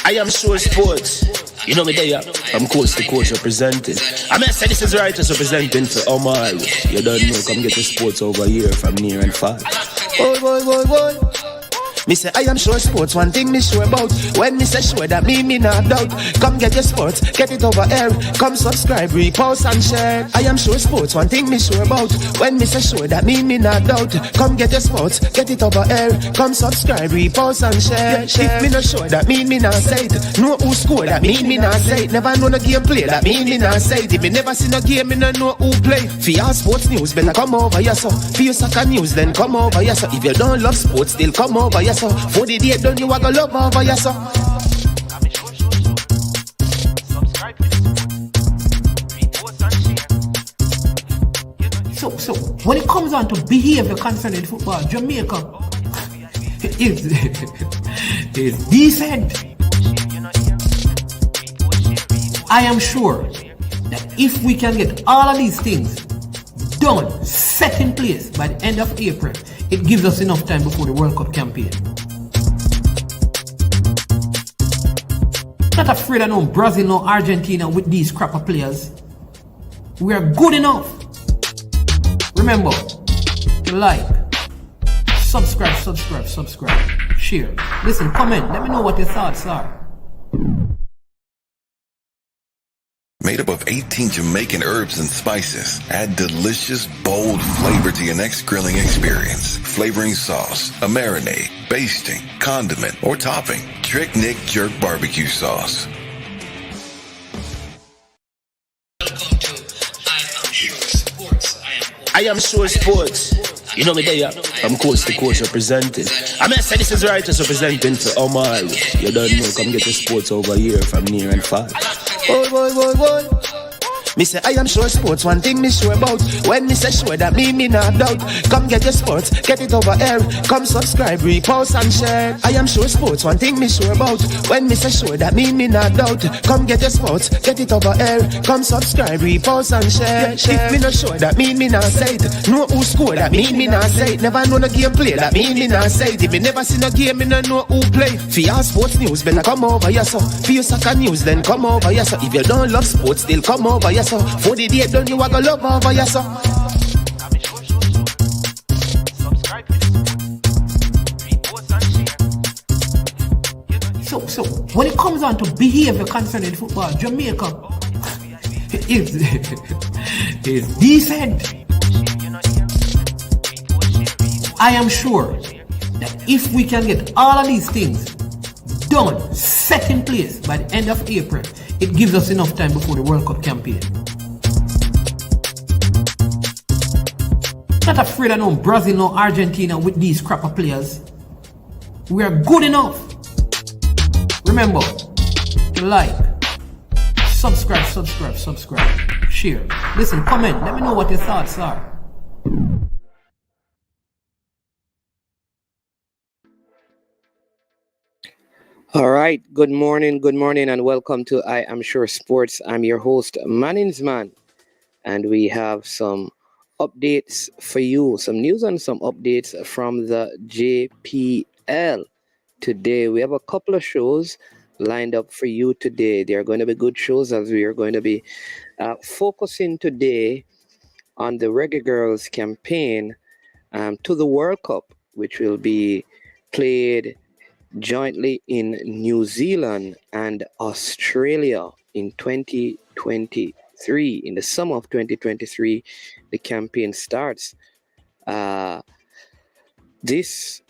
I am sure sports. You know me there. I'm coast to coast representing. I mean, say this is righteous representing for Omar. You don't know, come get the sports over here from near and far. Boy. Me say I am sure sports, one thing me sure about. When me say sure, that me not doubt. Come get your sports, get it over here. Come subscribe, repost and share. I am sure sports, one thing me sure about. When me say sure, that me not doubt. Come get your sports, get it over here. Come subscribe, repost and share. If me not sure, that me not say it. Know who score, that me not say it. Never know no game play, that me not say it. If me never see no game, me no know who play. For your sports news, better come over here so. For your soccer news, then come over here so. If you don't love sports, still come over here so. For the date done, you are gonna love over your son. So when it comes on to behavior concerning football, Jamaica is decent. I am sure that if we can get all of these things done, set in place by the end of April, it gives us enough time before the World Cup campaign. Not afraid of no Brazil, no Argentina with these crapper players. We are good enough. Remember, like, subscribe, share. Listen, comment, let me know what your thoughts are. Made up of 18 Jamaican herbs and spices, add delicious, bold flavor to your next grilling experience. Flavoring sauce, a marinade, basting, condiment, or topping. Trick Nick Jerk Barbecue Sauce. Welcome to I Am Sure Sports. I am sure sports. You know me there. I'm coast to coast representing. I mean, say this is righteous representing for Omar. You don't know, come get the sports over here from near and far. Boy. Me say I am sure sports, one thing me sure about. When me say sure, that me not doubt. Come get your sports, get it over here. Come subscribe, repost and share. I am sure sports, one thing me sure about. When me say sure, that me not doubt. Come get your sports, get it over here. Come subscribe, repost and share. If me not sure, that me not say it. Know who score, that me not say it. Never know no game play, that me not say it. If me never see no game, me no know who play. For your sports news, better come over here so. For your soccer news, then come over here so. If you don't love sports, still come over here so. For the date done, you are gonna love over your son. So when it comes on to behavior concerning football, Jamaica is decent. I am sure that if we can get all of these things done, set in place by the end of April, it gives us enough time before the World Cup campaign. Not afraid of no Brazil, no Argentina with these crapper players. We are good enough. Remember, like, subscribe, share. Listen, comment, let me know what your thoughts are. All right, good morning, and welcome to I Am Sure Sports. I'm your host, Maninsman, and we have some updates for you, some news and some updates from the JPL. Today, we have a couple of shows lined up for you today. They are going to be good shows as we are going to be focusing today on the Reggae Girls campaign to the World Cup, which will be played jointly in New Zealand and Australia in 2023. In the summer of 2023, the campaign starts. This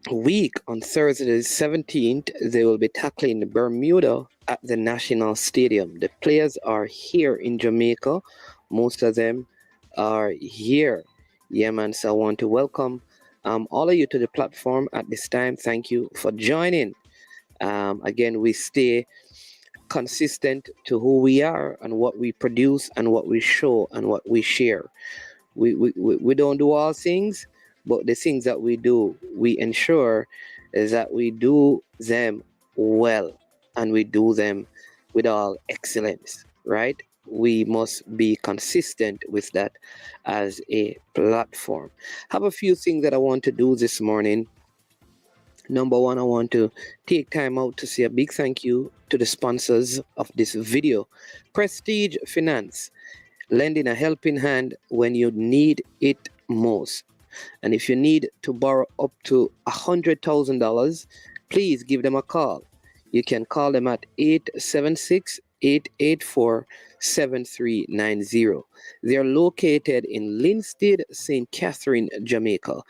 week on Thursday the 17th, they will be tackling Bermuda at the National Stadium. The players are here in Jamaica. Most of them are here. Yeah, man. So I want to welcome all of you to the platform at this time. Thank you for joining. Again, we stay consistent to who we are and what we produce and what we show and what we share. We don't do all things, but the things that we do, we ensure is that we do them well and we do them with all excellence, right? We must be consistent with that as a platform. Have a few things that I want to do this morning. Number one, I want to take time out to say a big thank you to the sponsors of this video. Prestige Finance, lending a helping hand when you need it most. And if you need to borrow up to $100,000, please give them a call. You can call them at 876-884-7390. They are located in Linstead, St. Catherine, Jamaica.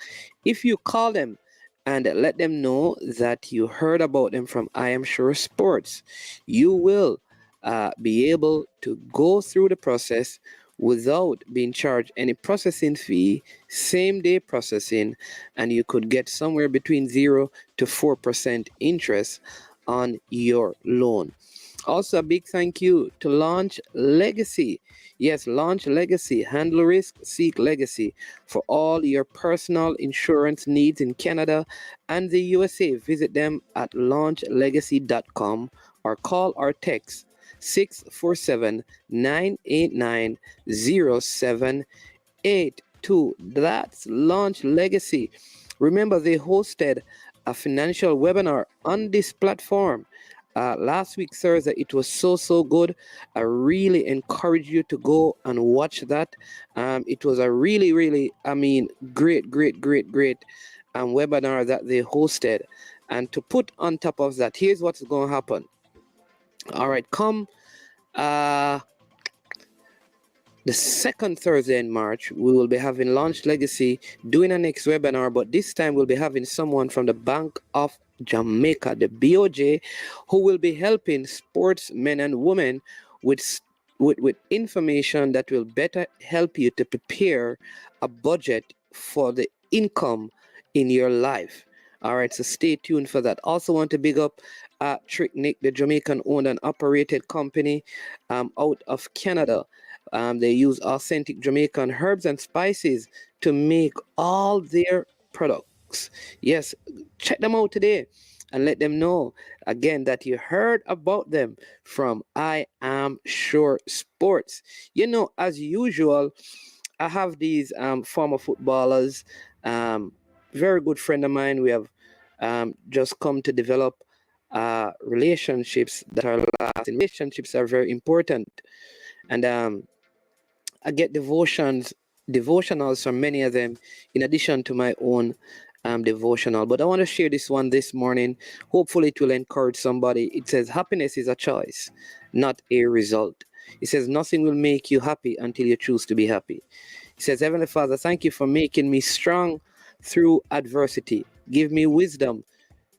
If you call them and let them know that you heard about them from I Am Sure Sports, you will be able to go through the process without being charged any processing fee, same day processing, and you could get somewhere between 0 to 4% interest on your loan. Also, a big thank you to Launch Legacy. Yes, Launch Legacy. Handle risk, seek legacy. For all your personal insurance needs in Canada and the USA, visit them at launchlegacy.com or call or text 647-989-0782. That's Launch Legacy. Remember, they hosted a financial webinar on this platform last week Thursday. It was so good. I really encourage you to go and watch that. It was a really great webinar that they hosted. And to put on top of that, here's what's going to happen. All right, come the second Thursday in March, we will be having Launch Legacy doing a next webinar, but this time we'll be having someone from the Bank of Jamaica, the BOJ, who will be helping sportsmen and women with information that will better help you to prepare a budget for the income in your life. All right, so stay tuned for that. Also want to big up Trick Nick, the Jamaican owned and operated company out of Canada. They use authentic Jamaican herbs and spices to make all their products. Yes, check them out today and let them know again that you heard about them from I Am Sure Sports. You know, as usual, I have these former footballers, very good friend of mine. We have just come to develop relationships that are lasting. Relationships are very important, and I get devotionals from many of them, in addition to my own devotional. But I want to share this one this morning. Hopefully, it will encourage somebody. It says, "Happiness is a choice, not a result." It says, "Nothing will make you happy until you choose to be happy." It says, "Heavenly Father, thank you for making me strong through adversity. Give me wisdom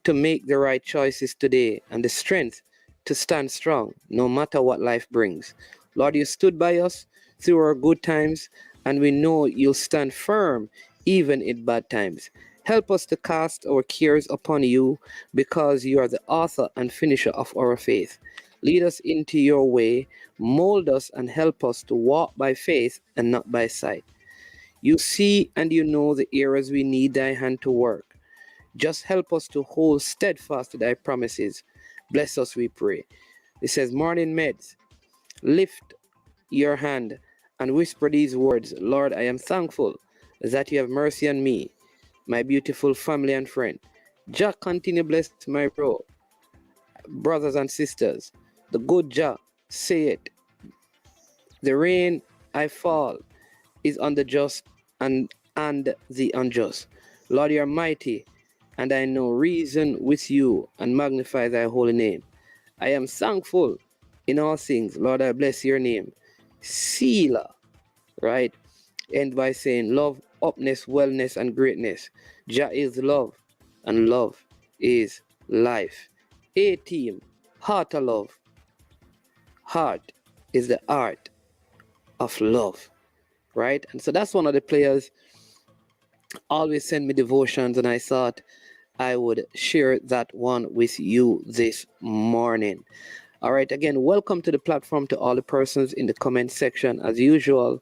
to make the right choices today and the strength to stand strong no matter what life brings. Lord, you stood by us through our good times, and we know you'll stand firm even in bad times. Help us to cast our cares upon you, because you are the author and finisher of our faith. Lead us into your way, mold us, and help us to walk by faith and not by sight. You see and you know the areas we need thy hand to work. Just help us to hold steadfast to thy promises. Bless us, we pray." It says, "Morning meds, lift your hand and whisper these words. Lord, I am thankful that you have mercy on me, my beautiful family and friend. Jah continue bless my brothers and sisters. The good Jah, say it. The rain I fall is on the just and the unjust. Lord, you are mighty, and I know reason with you and magnify thy holy name. I am thankful in all things. Lord, I bless your name. Selah," right? End by saying, "Love, upness, wellness, and greatness. Jah is love, and love is life. A team, heart of love. Heart is the art of love," right? And so that's one of the players always send me devotions, and I thought I would share that one with you this morning. All right, again, welcome to the platform to all the persons in the comment section. As usual,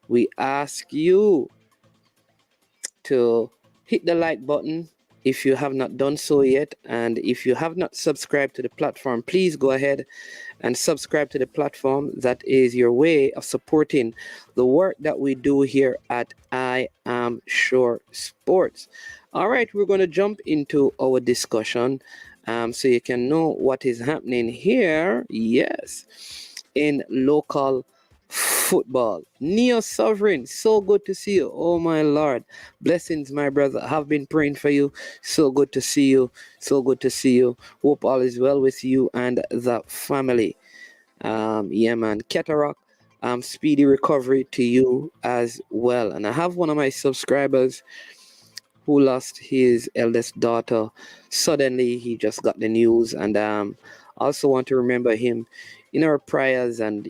we ask you to hit the like button, if you have not done so yet, and if you have not subscribed to the platform, please go ahead and subscribe to the platform. That is your way of supporting the work that we do here at I Am Sure Sports. All right, we're going to jump into our discussion so you can know what is happening here. Yes, in local football. Neo Sovereign, so good to see you. Oh my Lord. Blessings, my brother. I have been praying for you. So good to see you. So good to see you. Hope all is well with you and the family. Yeah, man. Cataract, speedy recovery to you as well. And I have one of my subscribers who lost his eldest daughter. Suddenly, he just got the news, and also want to remember him in our prayers. And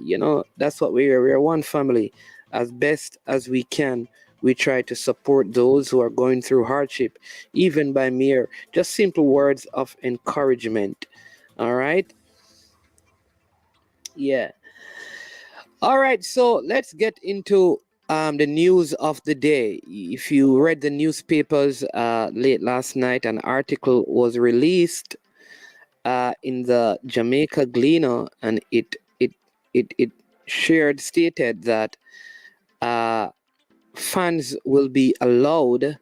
that's what we are. We are one family. As best as we can, we try to support those who are going through hardship, even by mere just simple words of encouragement. All right. Yeah. All right, so let's get into the news of the day. If you read the newspapers late last night, an article was released in the Jamaica Gleaner, and it stated that fans will be allowed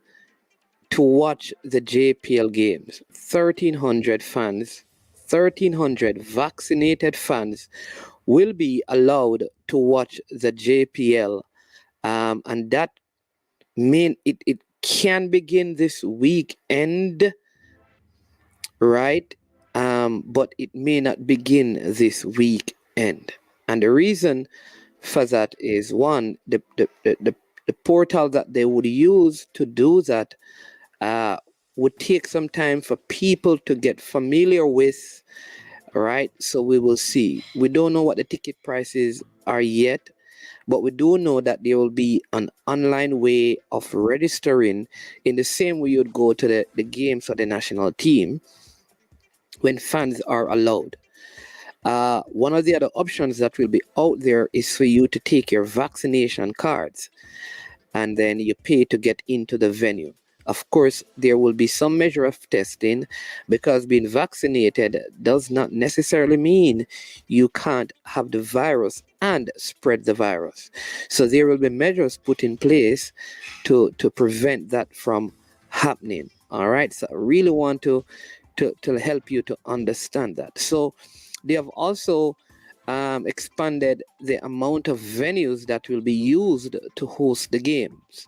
to watch the JPL games. 1,300 fans, 1,300 vaccinated fans will be allowed to watch the JPL, and that mean it can begin this weekend, right? But it may not begin this weekend, and the reason for that is one, the portal that they would use to do that would take some time for people to get familiar with. Right, so we will see. We don't know what the ticket prices are yet, but we do know that there will be an online way of registering in the same way you'd go to the games for the national team when fans are allowed. One of the other options that will be out there is for you to take your vaccination cards and then you pay to get into the venue. Of course, there will be some measure of testing because being vaccinated does not necessarily mean you can't have the virus and spread the virus. So there will be measures put in place to prevent that from happening. All right. So I really want to help you to understand that. So they have also expanded the amount of venues that will be used to host the games.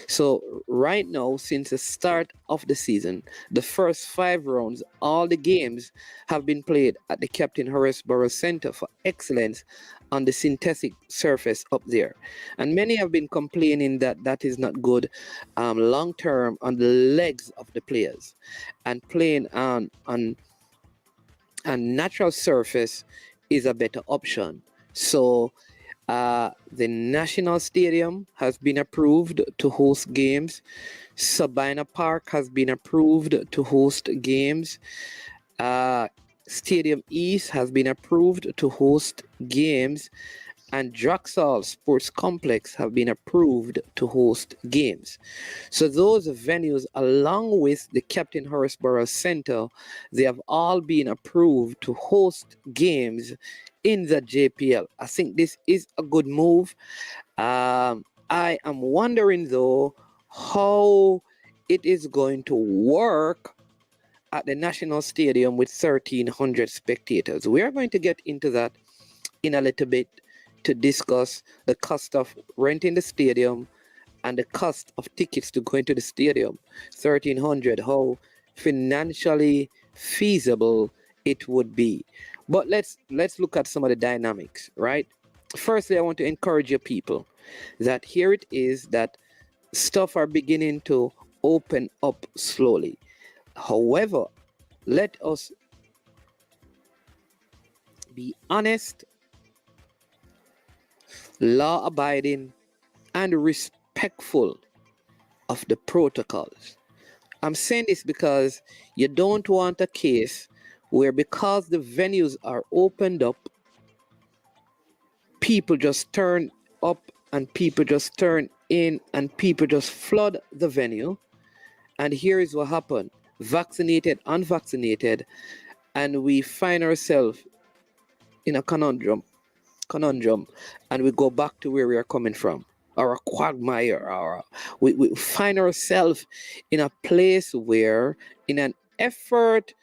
So right now, since the start of the season, the first 5 rounds, all the games have been played at the Captain Horace Burroughs Center for Excellence on the synthetic surface up there. And many have been complaining that that is not good long term on the legs of the players. And playing on a natural surface is a better option. So the National Stadium has been approved to host games. Sabina Park has been approved to host games. Stadium East has been approved to host games. And Draxall Sports Complex have been approved to host games. So those venues, along with the Captain Horace Burroughs Center, they have all been approved to host games in the JPL. I think this is a good move. I am wondering though how it is going to work at the National Stadium with 1,300 spectators. We are going to get into that in a little bit to discuss the cost of renting the stadium and the cost of tickets to go into the stadium. 1,300, how financially feasible it would be. But let's look at some of the dynamics, right? Firstly, I want to encourage your people that here it is that stuff are beginning to open up slowly. However, let us be honest, law abiding, and respectful of the protocols. I'm saying this because you don't want a case where, because the venues are opened up, people just turn up and people just turn in and people just flood the venue. And here is what happened. vaccinated, unvaccinated, and we find ourselves in a conundrum, and we go back to where we are coming from, or a quagmire, or we find ourselves in a place where, in an effort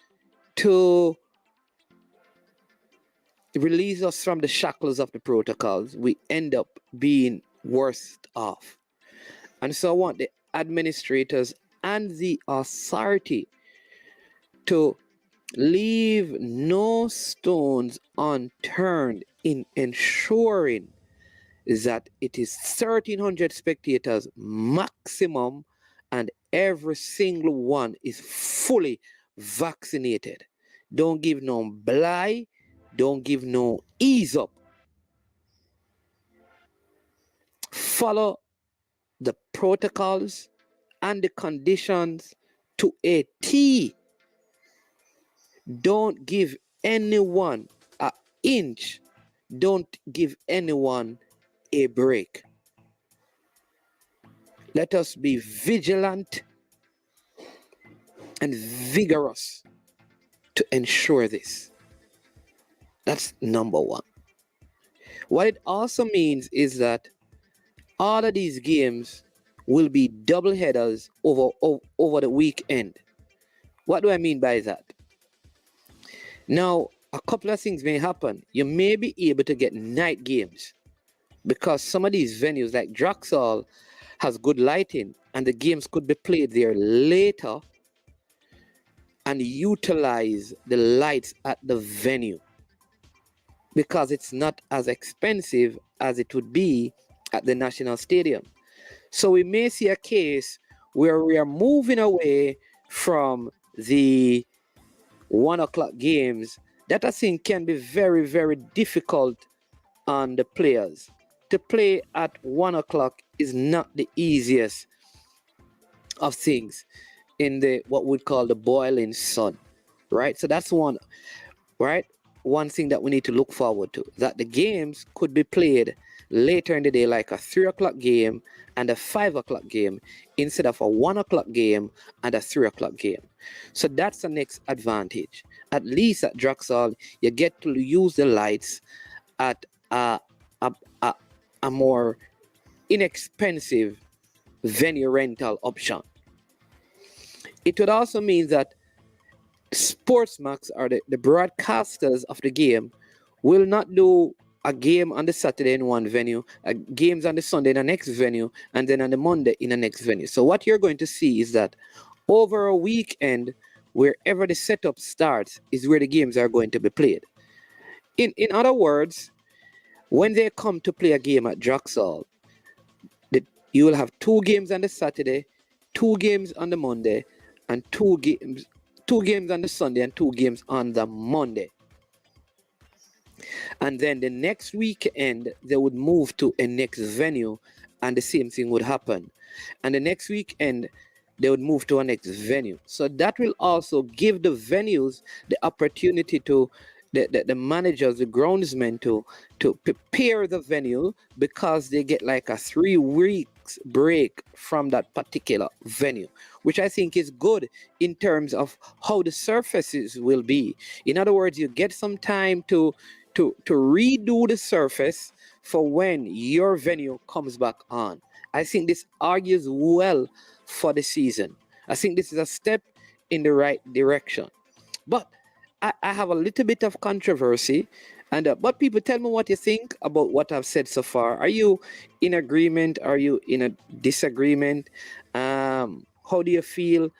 to release us from the shackles of the protocols, we end up being worse off. And so I want the administrators and the authority to leave no stones unturned in ensuring that it is 1,300 spectators maximum and every single one is fully vaccinated. Don't give no bly, don't give no ease up. Follow the protocols and the conditions to a T. Don't give anyone an inch. Don't give anyone a break. Let us be vigilant and vigorous to ensure this. That's number one. What it also means is that all of these games will be double headers over the weekend. What do I mean by that? Now, a couple of things may happen. You may be able to get night games because some of these venues like Draxall has good lighting and the games could be played there later and utilize the lights at the venue because it's not as expensive as it would be at the National Stadium. So we may see a case where we are moving away from the 1 o'clock games that I think can be very, very difficult on the players. To play at 1 o'clock is not the easiest of things in the what we'd call the boiling sun, right? So that's one, right? One thing that we need to look forward to, that the games could be played later in the day, like a 3 o'clock game and a 5 o'clock game instead of a 1 o'clock game and a 3 o'clock game. So that's the next advantage. At least at Draxall, you get to use the lights at a more inexpensive venue rental option. It would also mean that Sportsmax, or the broadcasters of the game, will not do a game on the Saturday in one venue, games on the Sunday in the next venue, and then on the Monday in the next venue. So what you're going to see is that over a weekend, wherever the setup starts is where the games are going to be played. In other words, when they come to play a game at Draxall, you will have 2 games on the Saturday, 2 games on the Monday, and 2 games on the Sunday and 2 games on the Monday. And then the next weekend, they would move to a next venue and the same thing would happen. And the next weekend, they would move to a next venue. So that will also give the venues the opportunity to, the managers, the groundsmen to prepare the venue, because they get like a 3 weeks break from that particular venue, which I think is good in terms of how the surfaces will be. In other words, you get some time to redo the surface for when your venue comes back on. I think this argues well for the season. I think this is a step in the right direction. But I have a little bit of controversy, and but people, tell me what you think about what I've said so far. Are you in agreement? Are you in a disagreement? How do you feel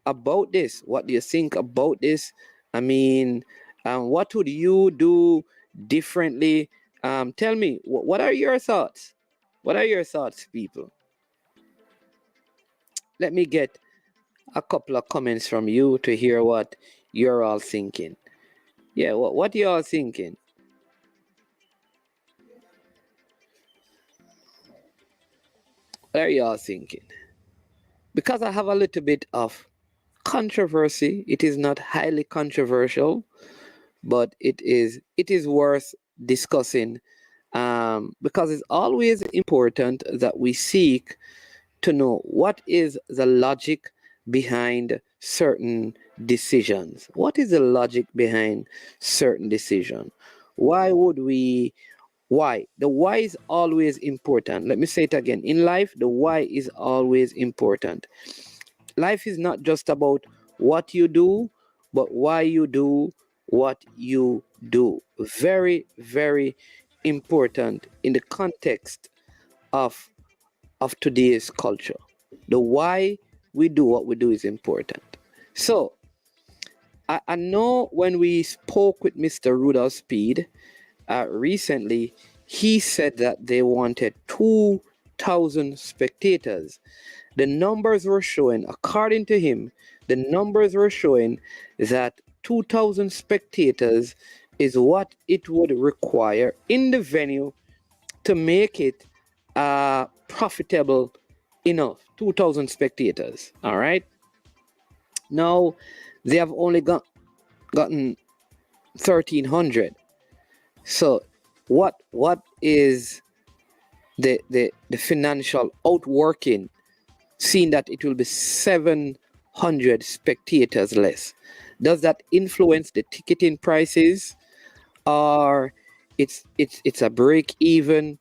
about this? What do you think about this? I mean, what would you do differently? Tell me, what are your thoughts? What are your thoughts, people? Let me get a couple of comments from you to hear what you're all thinking. Yeah, what you all thinking? What are you all thinking? Because I have a little bit of controversy. It is not highly controversial, but it is worth discussing, because it's always important that we seek to know what is the logic behind certain decisions? What is the logic behind certain decision? Why would we why? The why is always important. Let me say it again. In life, the why is always important. Life is not just about what you do, but why you do what you do. Very, very important in the context of today's culture. The why we do what we do is important. So I know when we spoke with Mr. Rudolph Speed recently, he said that they wanted 2,000 spectators. The numbers were showing, according to him, the numbers were showing that 2,000 spectators is what it would require in the venue to make it profitable enough. 2,000 spectators. All right. Now they have only gotten 1,300. So what is the financial outworking, seeing that it will be 700 spectators less? Does that influence the ticketing prices, or it's a break even,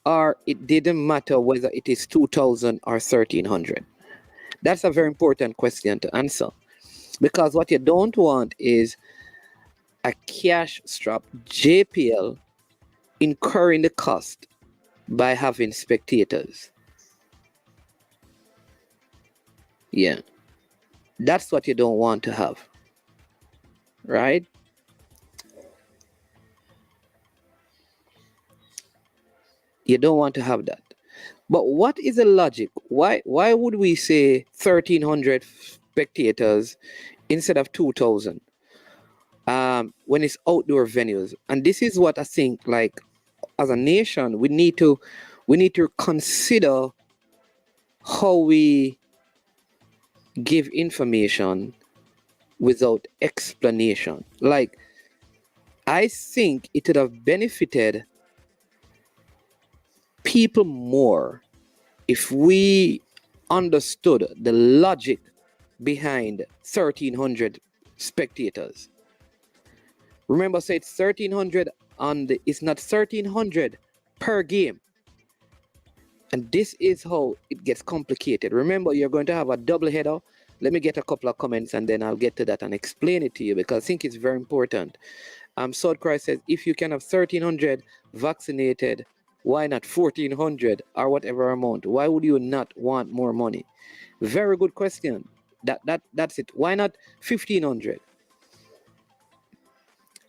or it didn't matter whether it is 2,000 or 1,300? That's a very important question to answer, because what you don't want is a cash strap JPL incurring the cost by having spectators. Yeah, that's what you don't want to have, right? You don't want to have that. But what is the logic? Why would we say 1,300 spectators instead of 2,000 when it's outdoor venues? And this is what I think, like, as a nation, we need to consider how we give information without explanation. Like, I think it would have benefited people more if we understood the logic behind 1,300 spectators. Remember, say it's 1,300 on the, it's not 1,300 per game. And this is how it gets complicated. Remember, you're going to have a double header. Let me get a couple of comments and then I'll get to that and explain it to you, because I think it's very important. South Christ says, if you can have 1,300 vaccinated, why not 1,400 or whatever amount? Why would you not want more money? Very good question. That's it. Why not 1,500?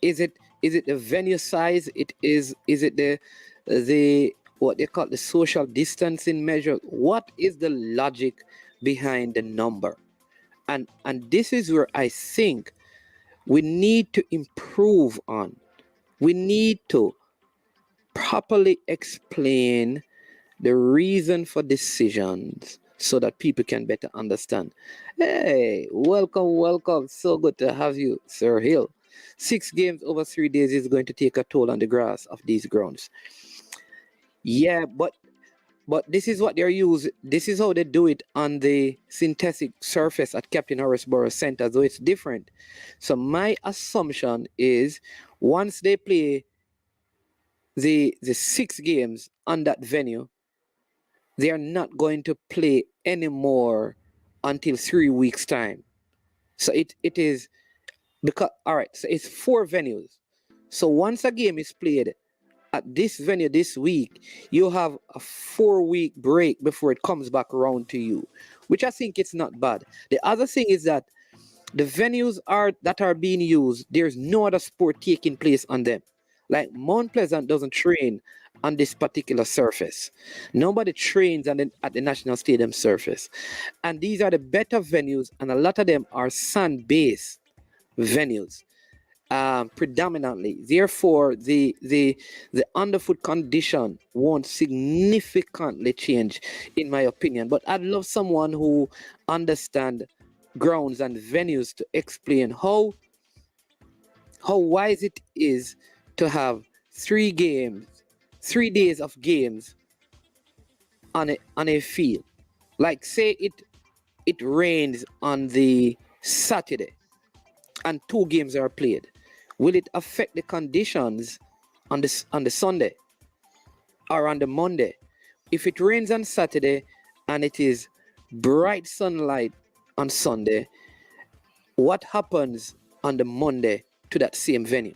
Is it the venue size? Is it the what they call the social distancing measure? What is the logic behind the number? And this is where I think we need to improve on. We need to properly explain the reason for decisions so that people can better understand. Hey, welcome. So good to have you, Sir Hill. 6 games over 3 days is going to take a toll on the grass of these grounds. Yeah, but this is what they're used. This is how they do it on the synthetic surface at Captain Horace Center, so it's different. So my assumption is once they play the 6 games on that venue, they are not going to play anymore until 3 weeks time. So it is because, all right, so it's 4 venues. So once a game is played at this venue this week, you have a 4-week break before it comes back around to you, which I think it's not bad. The other thing is that the venues that are being used, there's no other sport taking place on them. Like Mount Pleasant doesn't train on this particular surface. Nobody trains at the National Stadium surface. And these are the better venues, and a lot of them are sand-based venues. Predominantly, therefore, the underfoot condition won't significantly change, in my opinion. But I'd love someone who understands grounds and venues to explain how wise it is to have 3 days of games on a field. Like, say it rains on the Saturday and 2 games are played, will it affect the conditions on the Sunday or on the Monday? If it rains on Saturday and it is bright sunlight on Sunday, what happens on the Monday to that same venue?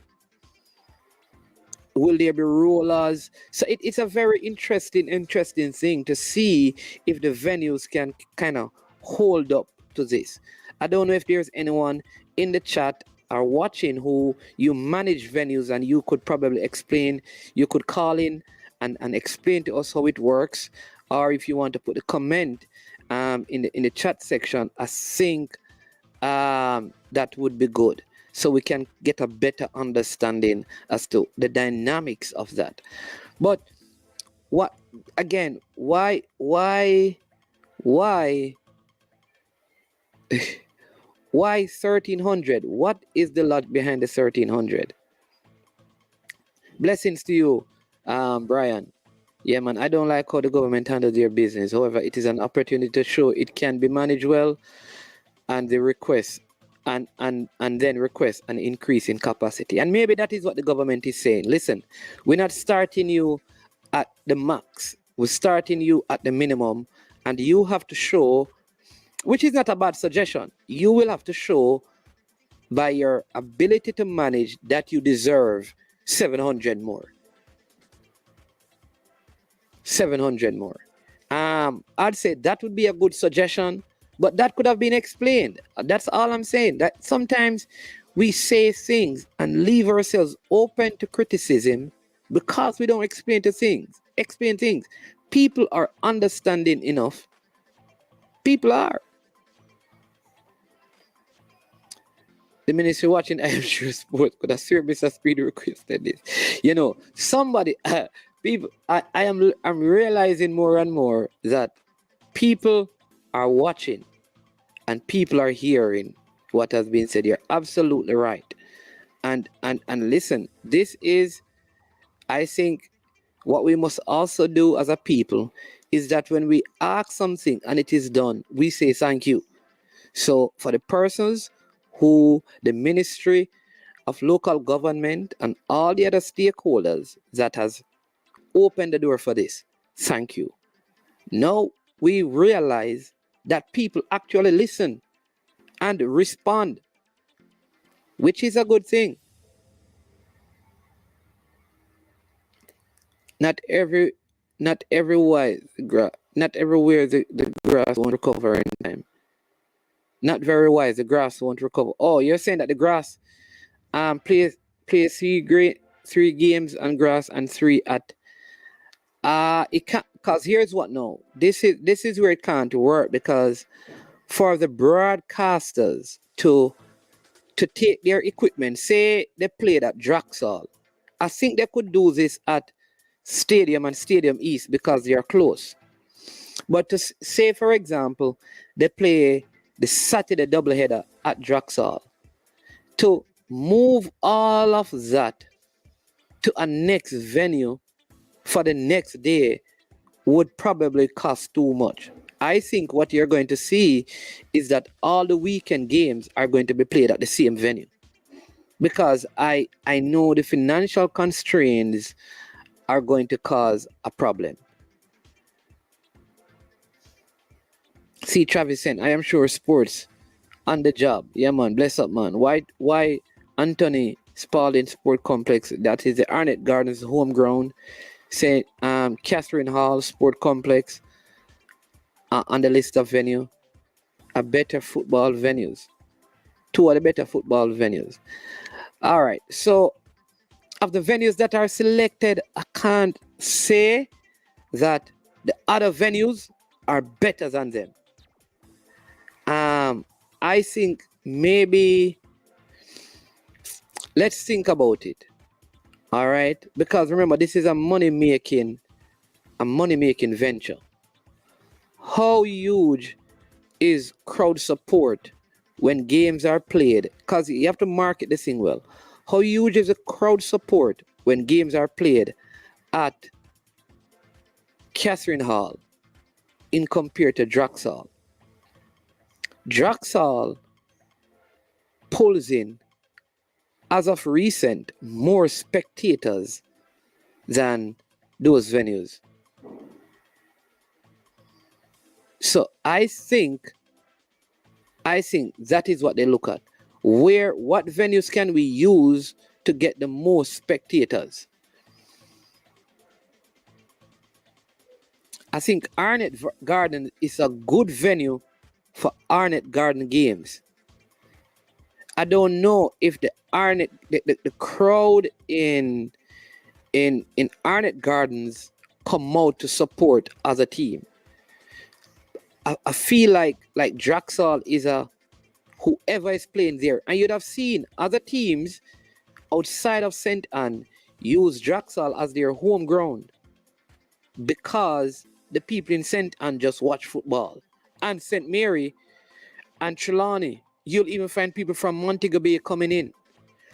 Will there be rollers? So it's a very interesting thing to see if the venues can kind of hold up to this. I don't know if there's anyone in the chat or watching who you manage venues and you could probably explain, you could call in and explain to us how it works, or if you want to put a comment in the chat section, I think that would be good, so we can get a better understanding as to the dynamics of that. But what again? Why 1300? What is the lot behind the 1300? Blessings to you, Brian. Yeah, man, I don't like how the government handles their business. However, it is an opportunity to show it can be managed well, and the request and then request an increase in capacity. And maybe that is what the government is saying. Listen, we're not starting you at the max. We're starting you at the minimum, and you have to show, which is not a bad suggestion, you will have to show by your ability to manage that you deserve 700 more. 700 more. I'd say that would be a good suggestion, but that could have been explained. That's all I'm saying. That sometimes we say things and leave ourselves open to criticism because we don't explain things. People are understanding enough. People are. The ministry watching, I am sure sports, but a service has speedy requested this. You know, somebody, people, I'm realizing more and more that people are watching and people are hearing what has been said. You're absolutely right. And listen, this is, I think, what we must also do as a people is that when we ask something and it is done, we say thank you. So for the persons who the Ministry of Local Government and all the other stakeholders that has opened the door for this, thank you. Now we realize that people actually listen and respond, which is a good thing. Not everywhere the grass won't recover in time. Not very wise, the grass won't recover. Oh, you're saying that the grass play 3 games on grass and 3 at it can't, because here's what, no, this is where it can't work, because for the broadcasters to take their equipment, say they played at Draxall, I think they could do this at Stadium and Stadium East because they are close. But to say, for example, they play the Saturday doubleheader at Draxall, to move all of that to a next venue for the next day would probably cost too much. I think what you're going to see is that all the weekend games are going to be played at the same venue, because I know the financial constraints are going to cause a problem. See, Travis said, I am sure sports on the job. Yeah, man, bless up, man. Why Anthony Spalding Sport Complex, that is the Arnett Gardens home ground. Say Catherine Hall Sport Complex on the list of venue are better football venues. 2 are the better football venues. All right, so of the venues that are selected, I can't say that the other venues are better than them. I think maybe let's think about it. All right, because remember, this is a money-making venture. How huge is crowd support when games are played? Because you have to market this thing well. How huge is the crowd support when games are played at Catherine Hall in compared to Draxall? Draxal pulls in, as of recent, more spectators than those venues. So I think that is what they look at. What venues can we use to get the most spectators? I think Arnett Garden is a good venue for Arnett Garden games. I don't know if the crowd in Arnett Gardens come out to support as a team. I feel like Draxal is whoever is playing there, and you'd have seen other teams outside of St. Anne use Draxal as their home ground because the people in St. Anne just watch football. And St. Mary and Trelawney, you'll even find people from Montego Bay coming in.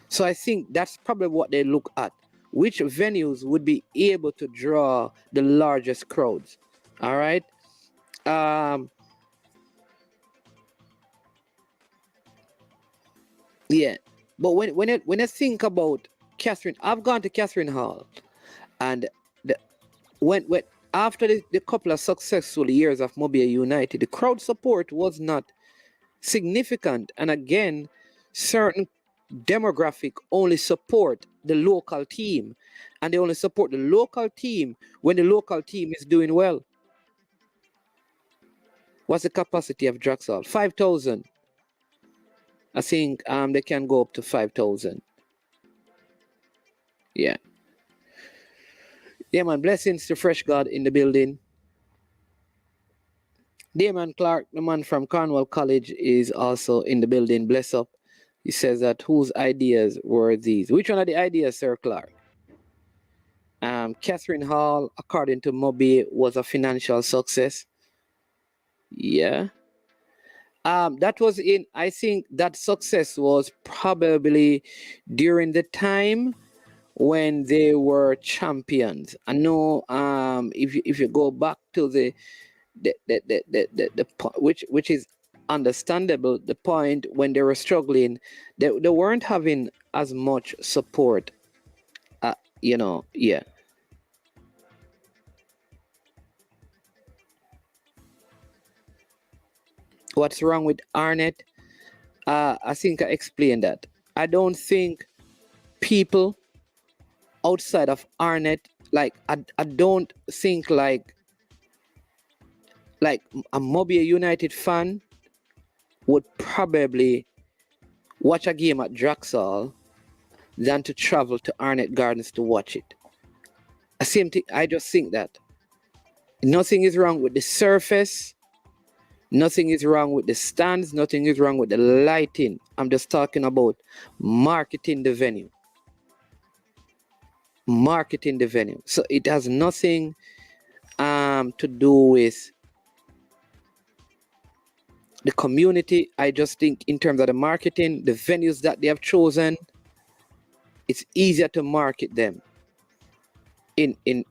So I think that's probably what they look at. Which venues would be able to draw the largest crowds? All right. Yeah. But when I think about Catherine, I've gone to Catherine Hall, and when after the couple of successful years of Mobile United, the crowd support was not significant. And again, certain demographic only support the local team, and they only support the local team when the local team is doing well. What's the capacity of Draxal? 5,000. I think they can go up to 5,000. Yeah. Yeah, man. Blessings to Fresh God in the building. Damon Clark, the man from Cornwall College, is also in the building. Bless up. He says that whose ideas were these? Which one are the ideas, Sir Clark? Catherine Hall, according to Moby, was a financial success. Yeah. That was I think that success was probably during the time when they were champions. I know if you go back to the which is understandable, the point when they were struggling, they weren't having as much support. Yeah. What's wrong with Arnett? I think I explained that. I don't think people outside of Arnett, like I don't think like a Mobile United fan would probably watch a game at Draxal than to travel to Arnett Gardens to watch it. Same thing. I just think that nothing is wrong with the surface. Nothing is wrong with the stands. Nothing is wrong with the lighting. I'm just talking about marketing the venue. Marketing the venue. So it has nothing to do with the community. I just think in terms of the marketing, the venues that they have chosen, it's easier to market them. In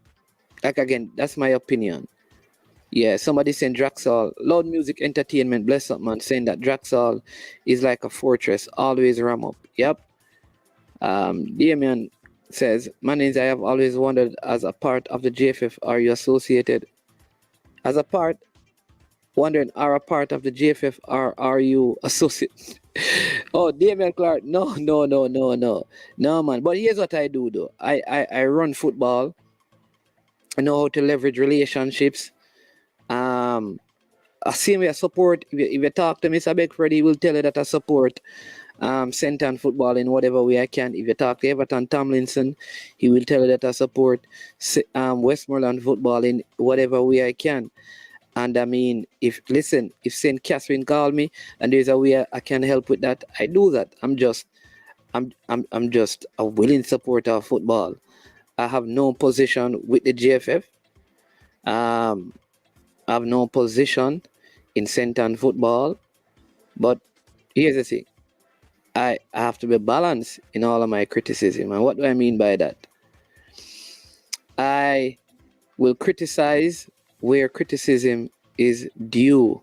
like, again, that's my opinion. Yeah, somebody saying Draxal, loud music entertainment, bless up man, saying that Draxal is like a fortress, always ram up. Yep. Damien says, Manins, I have always wondered, as a part of the JFF, are you associated? As a part, wondering, are a part of the JFF, or are you associated? Oh, Damien Clark, no, man. But here's what I do though. I run football. I know how to leverage relationships. I see me a support. If you talk to Mr. Beckford, he will tell you that I support St. Anne football in whatever way I can. If you talk to Everton Tomlinson, he will tell you that I support Westmoreland football in whatever way I can. And I mean, if St. Catherine called me and there's a way I can help with that, I do that. I'm just a willing supporter of football. I have no position with the JFF. I have no position in St. Anne football. But here's the thing. I have to be balanced in all of my criticism. And what do I mean by that? I will criticize where criticism is due.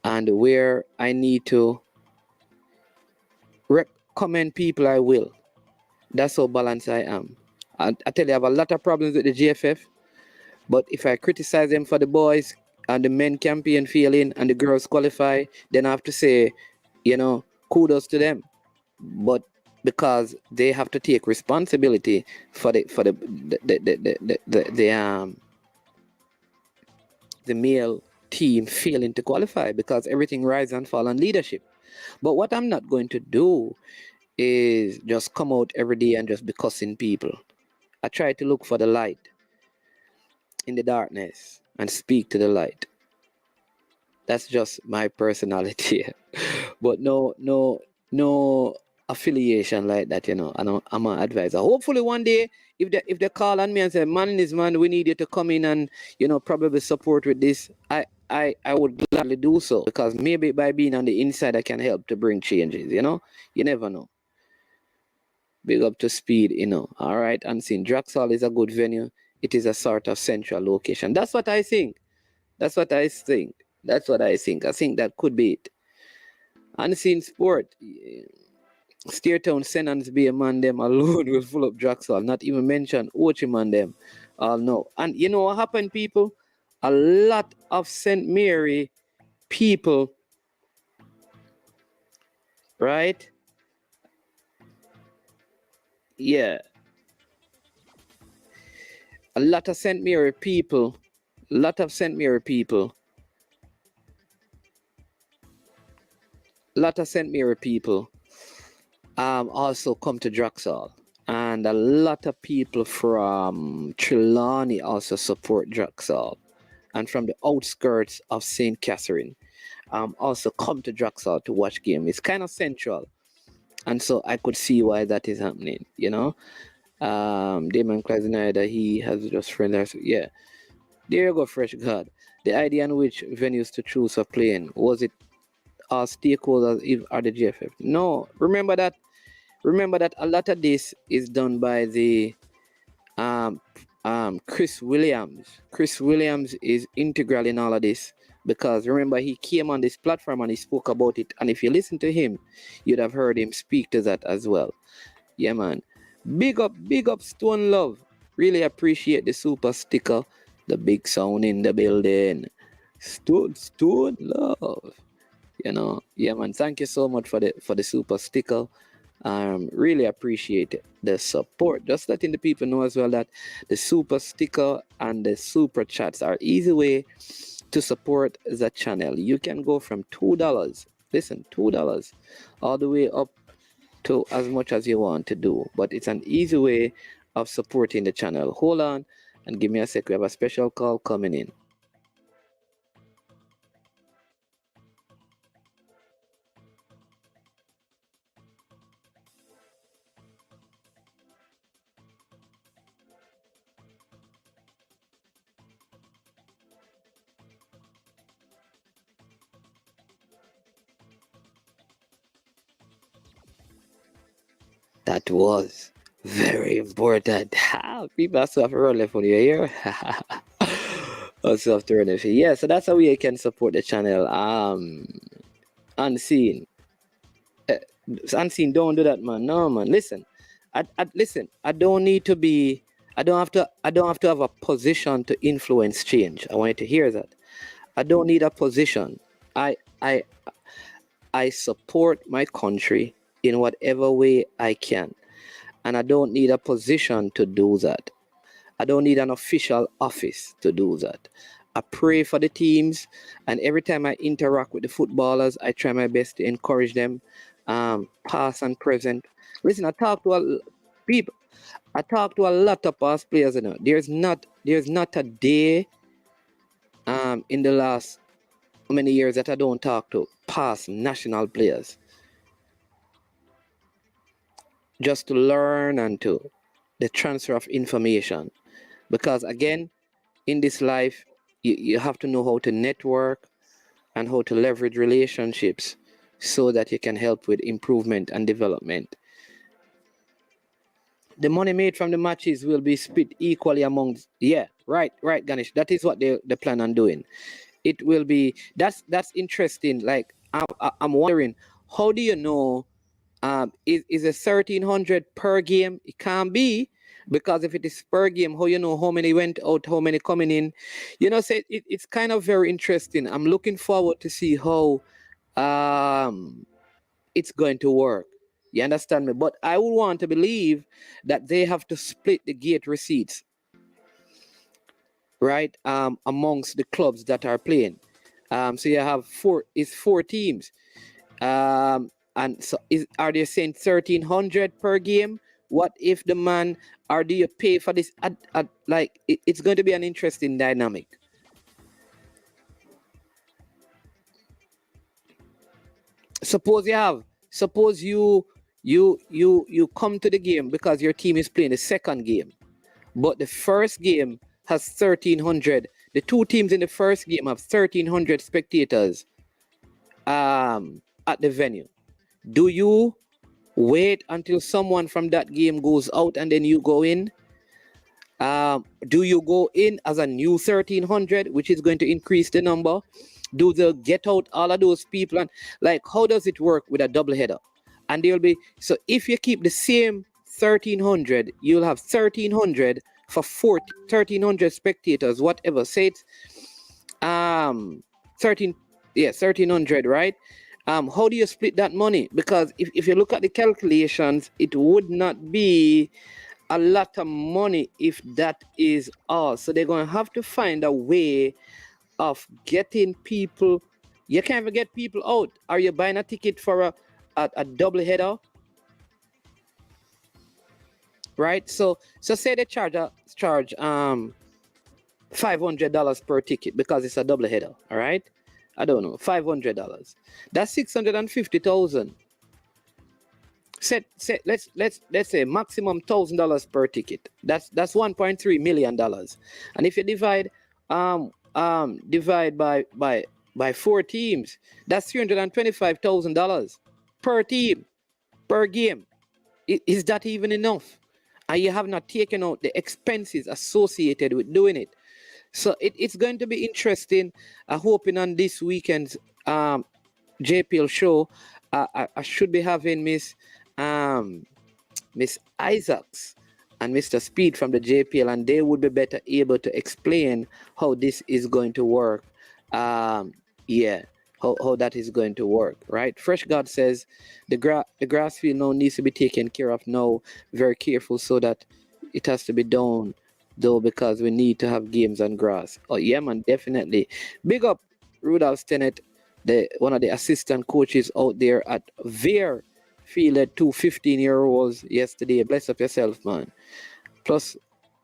and where I need to recommend people, I will. That's how balanced I am. I tell you, I have a lot of problems with the GFF, but if I criticize them for the boys and the men campaign failing and the girls qualify, then I have to say, kudos to them. But because they have to take responsibility for the male team failing to qualify, because everything rises and falls on leadership. But what I'm not going to do is just come out every day and just be cussing people. I try to look for the light in the darkness and speak to the light. That's just my personality. But no affiliation like that, I'm an advisor. Hopefully one day, if they call on me and say, man, we need you to come in and probably support with this, I would gladly do so, because maybe by being on the inside I can help to bring changes. You never know. Big up to speed, all right. Unseen Draxall is a good venue. It is a sort of central location. That's what I think. I think that could be it. Unseen Sport, Steertown, Senans Bay, man, them alone will full up Draxall. Not even mention Ochi, man, them. No. And you know what happened, people? A lot of St. Mary people, right? Yeah. A lot of St. Mary people also come to Draxall, and a lot of people from Trelawney also support Draxall, and from the outskirts of St. Catherine also come to Draxall to watch game. It's kind of central, and so I could see why that is happening. Damon Kleisner, he has just friends. Yeah, there you go, fresh God. The idea on which venues to choose for playing, was it our stakeholders or the GFF? No, remember that a lot of this is done by the Chris Williams. Chris Williams is integral in all of this, because remember, he came on this platform and he spoke about it, and if you listen to him, you'd have heard him speak to that as well. Yeah, man. Big up Stone Love. Really appreciate the super sticker. The big sound in the building. Stone Love. Yeah, man. Thank you so much for the super sticker. Really appreciate the support. Just letting the people know as well that the super sticker and the super chats are easy way to support the channel. You can go from $2, listen, $2, all the way up to as much as you want to do. But it's an easy way of supporting the channel. Hold on and give me a sec. We have a special call coming in. That was very important. People also have to run left on your ear. Also have to run left. Yeah, so that's how we can support the channel. Unseen. Unseen, don't do that, man. No, man. Listen. Listen, I don't need to be, I don't have to have a position to influence change. I want you to hear that. I don't need a position. I support my country in whatever way I can. And I don't need a position to do that. I don't need an official office to do that. I pray for the teams, and every time I interact with the footballers, I try my best to encourage them, past and present. Listen, I talk to a lot of past players. There's not a day in the last many years that I don't talk to past national players, just to learn and to the transfer of information. Because again, in this life, you have to know how to network and how to leverage relationships so that you can help with improvement and development. The money made from the matches will be split equally among, right, Ganesh. That is what they plan on doing. it will be. That's interesting. Like I'm wondering, how do you know? Is a 1,300 per game? It can't be, because if it is per game, how you know how many went out, how many coming in? You know, say it's kind of very interesting. I'm looking forward to see how it's going to work. You understand me? But I would want to believe that they have to split the gate receipts, right? Amongst the clubs that are playing. So you have four teams. And so are they saying 1,300 per game? What if the man, or do you pay for this? Like it's going to be an interesting dynamic. Suppose you come to the game because your team is playing the second game, but the first game has 1,300. The two teams in the first game have 1,300 spectators at the venue. Do you wait until someone from that game goes out and then you go in? Do you go in as a new 1,300, which is going to increase the number? Do they get out all of those people? And like, how does it work with a double header? And they'll be, so if you keep the same 1,300, you'll have 1,300 for 1,300 spectators, whatever. Say it's 1,300, right? How do you split that money? Because if you look at the calculations, it would not be a lot of money if that is all. So they're going to have to find a way of getting people. You can't even get people out. Are you buying a ticket for a double header? Right? So say they charge $500 per ticket because it's a double header. All right? I don't know, $500. That's 650,000. Let's say maximum $1,000 per ticket. That's $1.3 million. And if you divide by 4 teams, that's $325,000 per team, per game. Is that even enough? And you have not taken out the expenses associated with doing it. So it's going to be interesting. Hoping on this weekend's JPL show, I should be having Miss Isaacs and Mr. Speed from the JPL, and they would be better able to explain how this is going to work. How that is going to work, right? Fresh God says the grass field now needs to be taken care of now, very careful, so that it has to be done though, because we need to have games on grass. Oh yeah, man, definitely. Big up Rudolph Stennett, one of the assistant coaches out there at Veer, fielded 2 15-year-olds yesterday. Bless up yourself, man. Plus,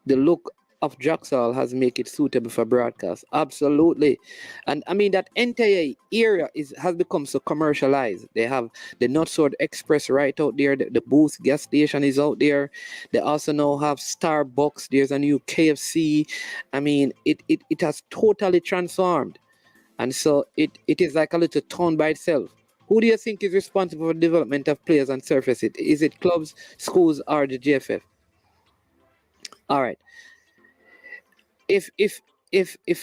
the look of Jaxal has made it suitable for broadcast. Absolutely. And I mean, that entire area has become so commercialized. They have the Northside Express right out there. The Boost gas station is out there. They also now have Starbucks. There's a new KFC. I mean, it has totally transformed. And so it is like a little town by itself. Who do you think is responsible for the development of players and surfaces? Is it clubs, schools, or the GFF? All right. If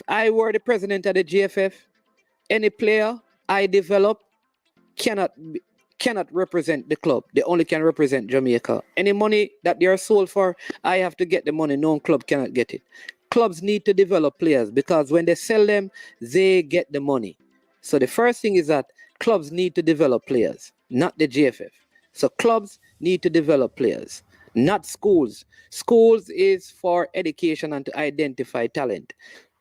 I were the president of the GFF, any player I develop cannot represent the club. They only can represent Jamaica. Any money that they are sold for, I have to get the money. No club cannot get it. Clubs need to develop players, because when they sell them, they get the money. So the first thing is that clubs need to develop players, not the GFF. So clubs need to develop players, not schools. Schools is for education and to identify talent.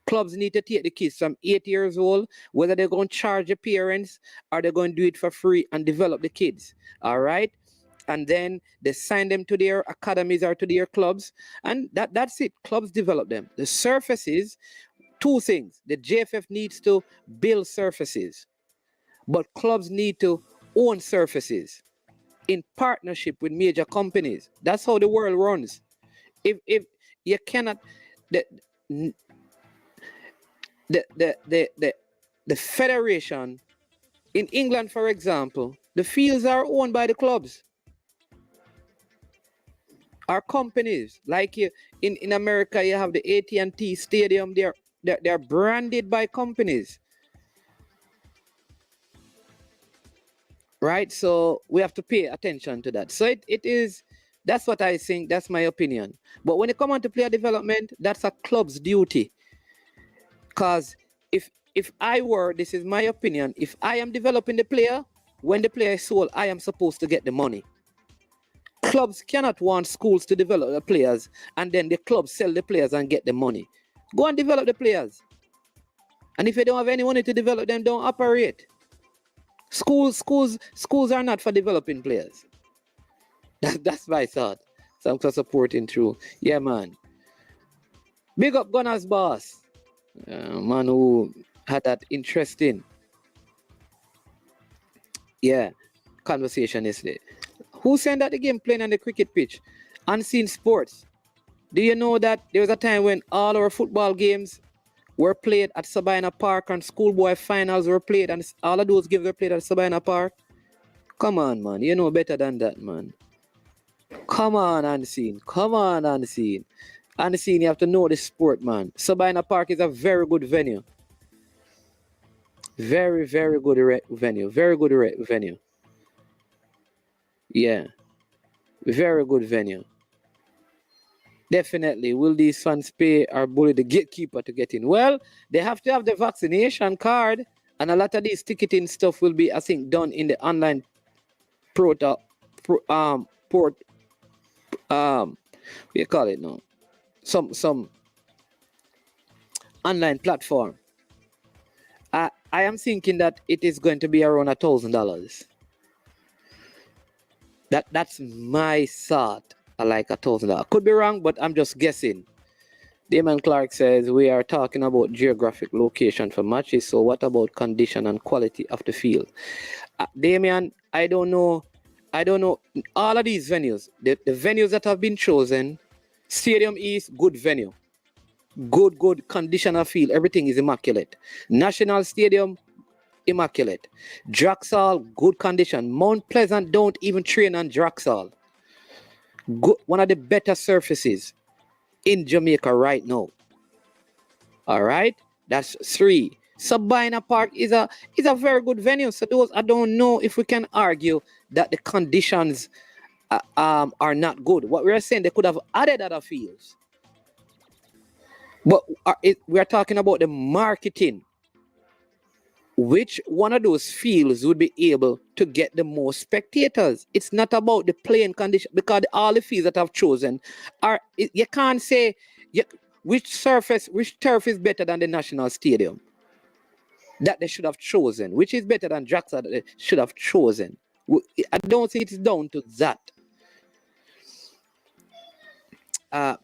Clubs need to take the kids from 8 years old, whether they're going to charge the parents or they're going to do it for free, and develop the kids. All right. And then they sign them to their academies or to their clubs. And that's it. Clubs develop them. The surfaces, 2 things. The JFF needs to build surfaces, but clubs need to own surfaces in partnership with major companies. That's how the world runs. If you cannot, the federation in England, for example, the fields are owned by the clubs. Our companies, like in America, you have the AT&T Stadium. They're branded by companies. right? So we have to pay attention to that. So it is, that's what I think, that's my opinion. But when it comes on to player development, that's a club's duty. Because if I were, this is my opinion, if I am developing the player, when the player is sold, I am supposed to get the money. Clubs cannot want schools to develop the players and then the clubs sell the players and get the money. Go and develop the players. And if you don't have any money to develop them, don't operate. Schools are not for developing players. That's my thought. So I'm for supporting through. Yeah, man. Big up Gunners boss. Man who had that interesting, conversation yesterday. Who said that the game playing on the cricket pitch? Unseen sports. Do you know that there was a time when all our football games were played at Sabina Park and schoolboy finals were played and all of those games were played at Sabina Park? Come on, man. You know better than that, man. Come on, Unseen. Come on, Unseen. Unseen, you have to know the sport, man. Sabina Park is a very good venue. Very, very good venue. Very good venue. Yeah. Very good venue. Definitely. Will these fans pay or bully the gatekeeper to get in? Well, they have to have the vaccination card, and a lot of these ticketing stuff will be, I think, done in the online what you call it now? Some online platform. I am thinking that it is going to be around $1,000. That's my thought. I like $1,000. Could be wrong, but I'm just guessing. Damon Clark says we are talking about geographic location for matches. So what about condition and quality of the field? Damian, I don't know. All of these venues, the venues that have been chosen, Stadium East, good venue. Good condition of field. Everything is immaculate. National Stadium, immaculate. Draxall, good condition. Mount Pleasant don't even train on Draxall. Good, one of the better surfaces in Jamaica right now. All right, that's 3. Sabina Park is a very good venue. So those, I don't know if we can argue that the conditions are not good. What we're saying, they could have added other fields. But we're talking about the marketing. Which one of those fields would be able to get the most spectators? It's not about the playing condition, because all the fields that I've chosen are, you can't say which turf is better than the National Stadium that they should have chosen, which is better than Draxler that they should have chosen. I don't think it's down to that.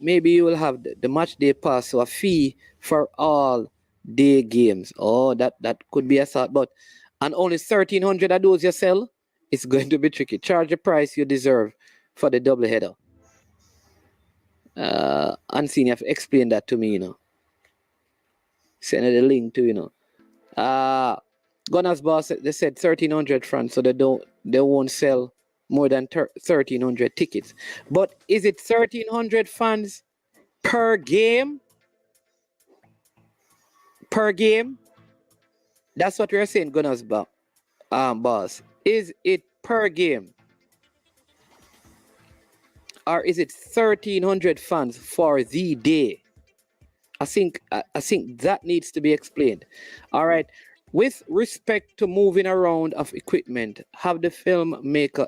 Maybe you will have the match day pass, so a fee for all day games. Oh, that could be a thought, but and only 1,300 of those you sell, it's going to be tricky. Charge the price you deserve for the double header. Unseen, you have to explain that to me, you know. Send the link to, you know. Gunners boss, they said 1,300 francs, so they won't sell more than 1,300 tickets. But is it 1,300 fans per game? Per game? That's what we're saying, Gunners boss. Is it per game? Or is it 1,300 fans for the day? I think that needs to be explained. All right. With respect to moving around of equipment, have the filmmaker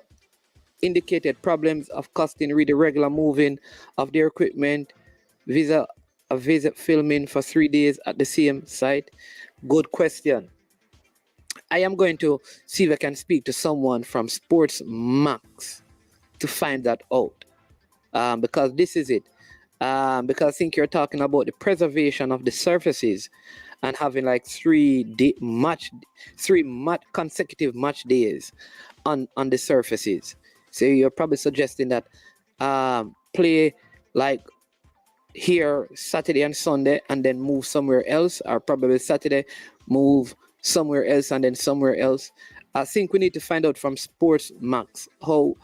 indicated problems of costing with the regular moving of their equipment, visit filming for 3 days at the same site? Good question. I am going to see if I can speak to someone from Sports Max to find that out. Because this is it. Because I think you're talking about the preservation of the surfaces and having like 3 consecutive match days on the surfaces. So you're probably suggesting that play like here Saturday and Sunday and then move somewhere else, or probably Saturday move somewhere else and then somewhere else. I think we need to find out from Sports Max how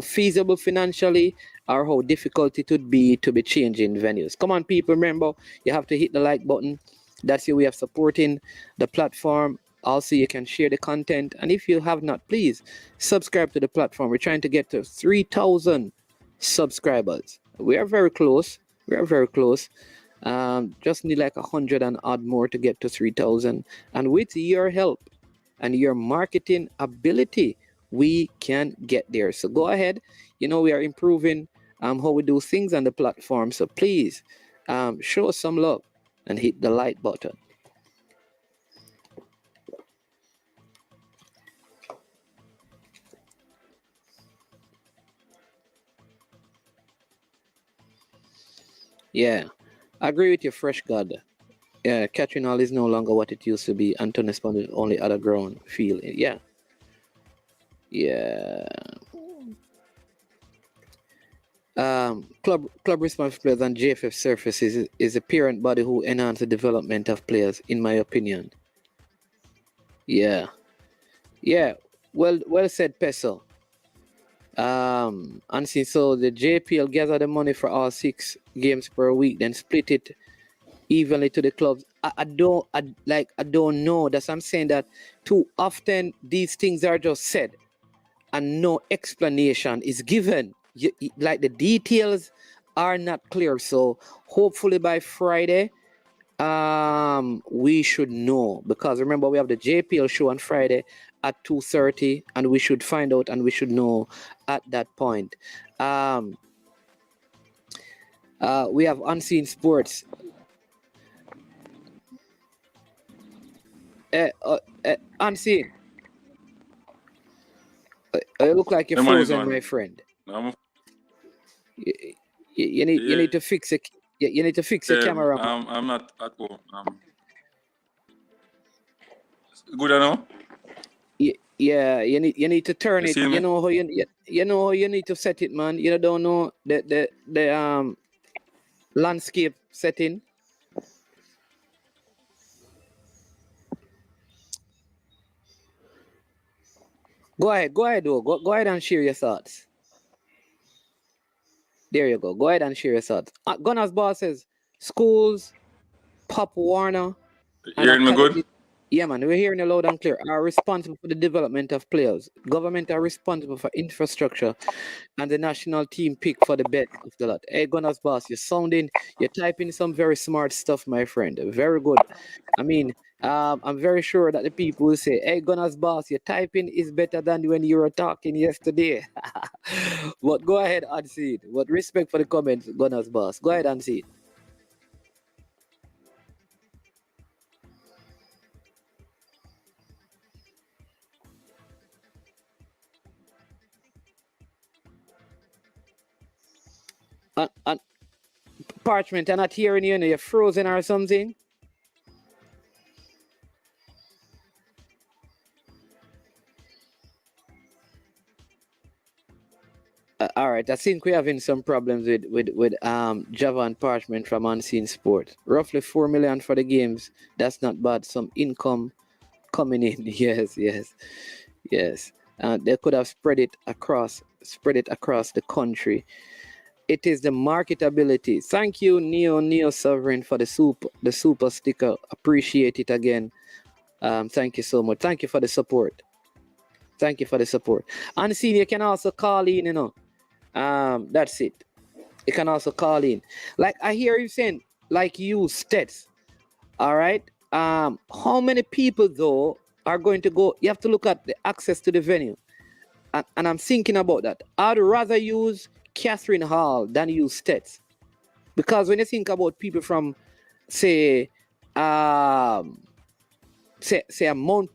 feasible financially or how difficult it would be to be changing venues. Come on, people, remember, you have to hit the like button. That's your way of supporting the platform. Also, you can share the content. And if you have not, please subscribe to the platform. We're trying to get to 3,000 subscribers. We are very close. We are very close. Just need like 100 and odd more to get to 3,000. And with your help and your marketing ability, we can get there. So go ahead. You know, we are improving how we do things on the platform. So please show us some love and hit the like button. Yeah, I agree with you, Fresh God. Yeah, catching all is no longer what it used to be. And tennis pond is only other ground feel. Yeah. Yeah. Club response players and JFF surfaces is a parent body who enhance the development of players, in my opinion. Yeah. Yeah. Well said, Peso. And since so the JPL gather the money for all 6 games per week, then split it evenly to the clubs. I don't know. That's I'm saying that too often these things are just said and no explanation is given. Like the details are not clear. So hopefully by Friday, we should know, because remember we have the JPL show on Friday at 2:30, and we should find out and we should know at that point. We have Unseen Sports. Unseen. You look like you're The money's frozen, on. my friend. I'm You need to fix it. You need to fix your camera. I'm not at home. Good enough? Yeah, you need to turn You it. see me? You know how you need to set it, man. You don't know the landscape setting. Go ahead, though. Go ahead and share your thoughts. There you go. Go ahead and share your thoughts. Gunners bosses, schools, Pop Warner, and Hearing me good? yeah, man, we're hearing you loud and clear. Are responsible for the development of players. Government are responsible for infrastructure, and the national team pick for the best of the lot. Hey, Gunners boss, you're typing some very smart stuff, my friend. Very good. I mean, I'm very sure that the people will say, hey, Gunners boss, your typing is better than when you were talking yesterday. But go ahead and see it. But respect for the comments, Gunners boss. Go ahead and see it. And Parchment, I'm not hearing you. You're frozen or something. All right, I think we're having some problems with Java and Parchment from Unseen Sport. Roughly 4 million for the games. That's not bad. Some income coming in. Yes. They could have spread it across the country. It is the marketability. Thank you, Neo Sovereign, for the super sticker. Appreciate it again. Thank you so much. Thank you for the support. Unseen, you can also call in, you know. That's it. You can also call in. Like I hear you saying, like you, Stets. All right. How many people though are going to go? You have to look at the access to the venue, and I'm thinking about that. I'd rather use Catherine Hall than use Stets, because when you think about people from, say a Mount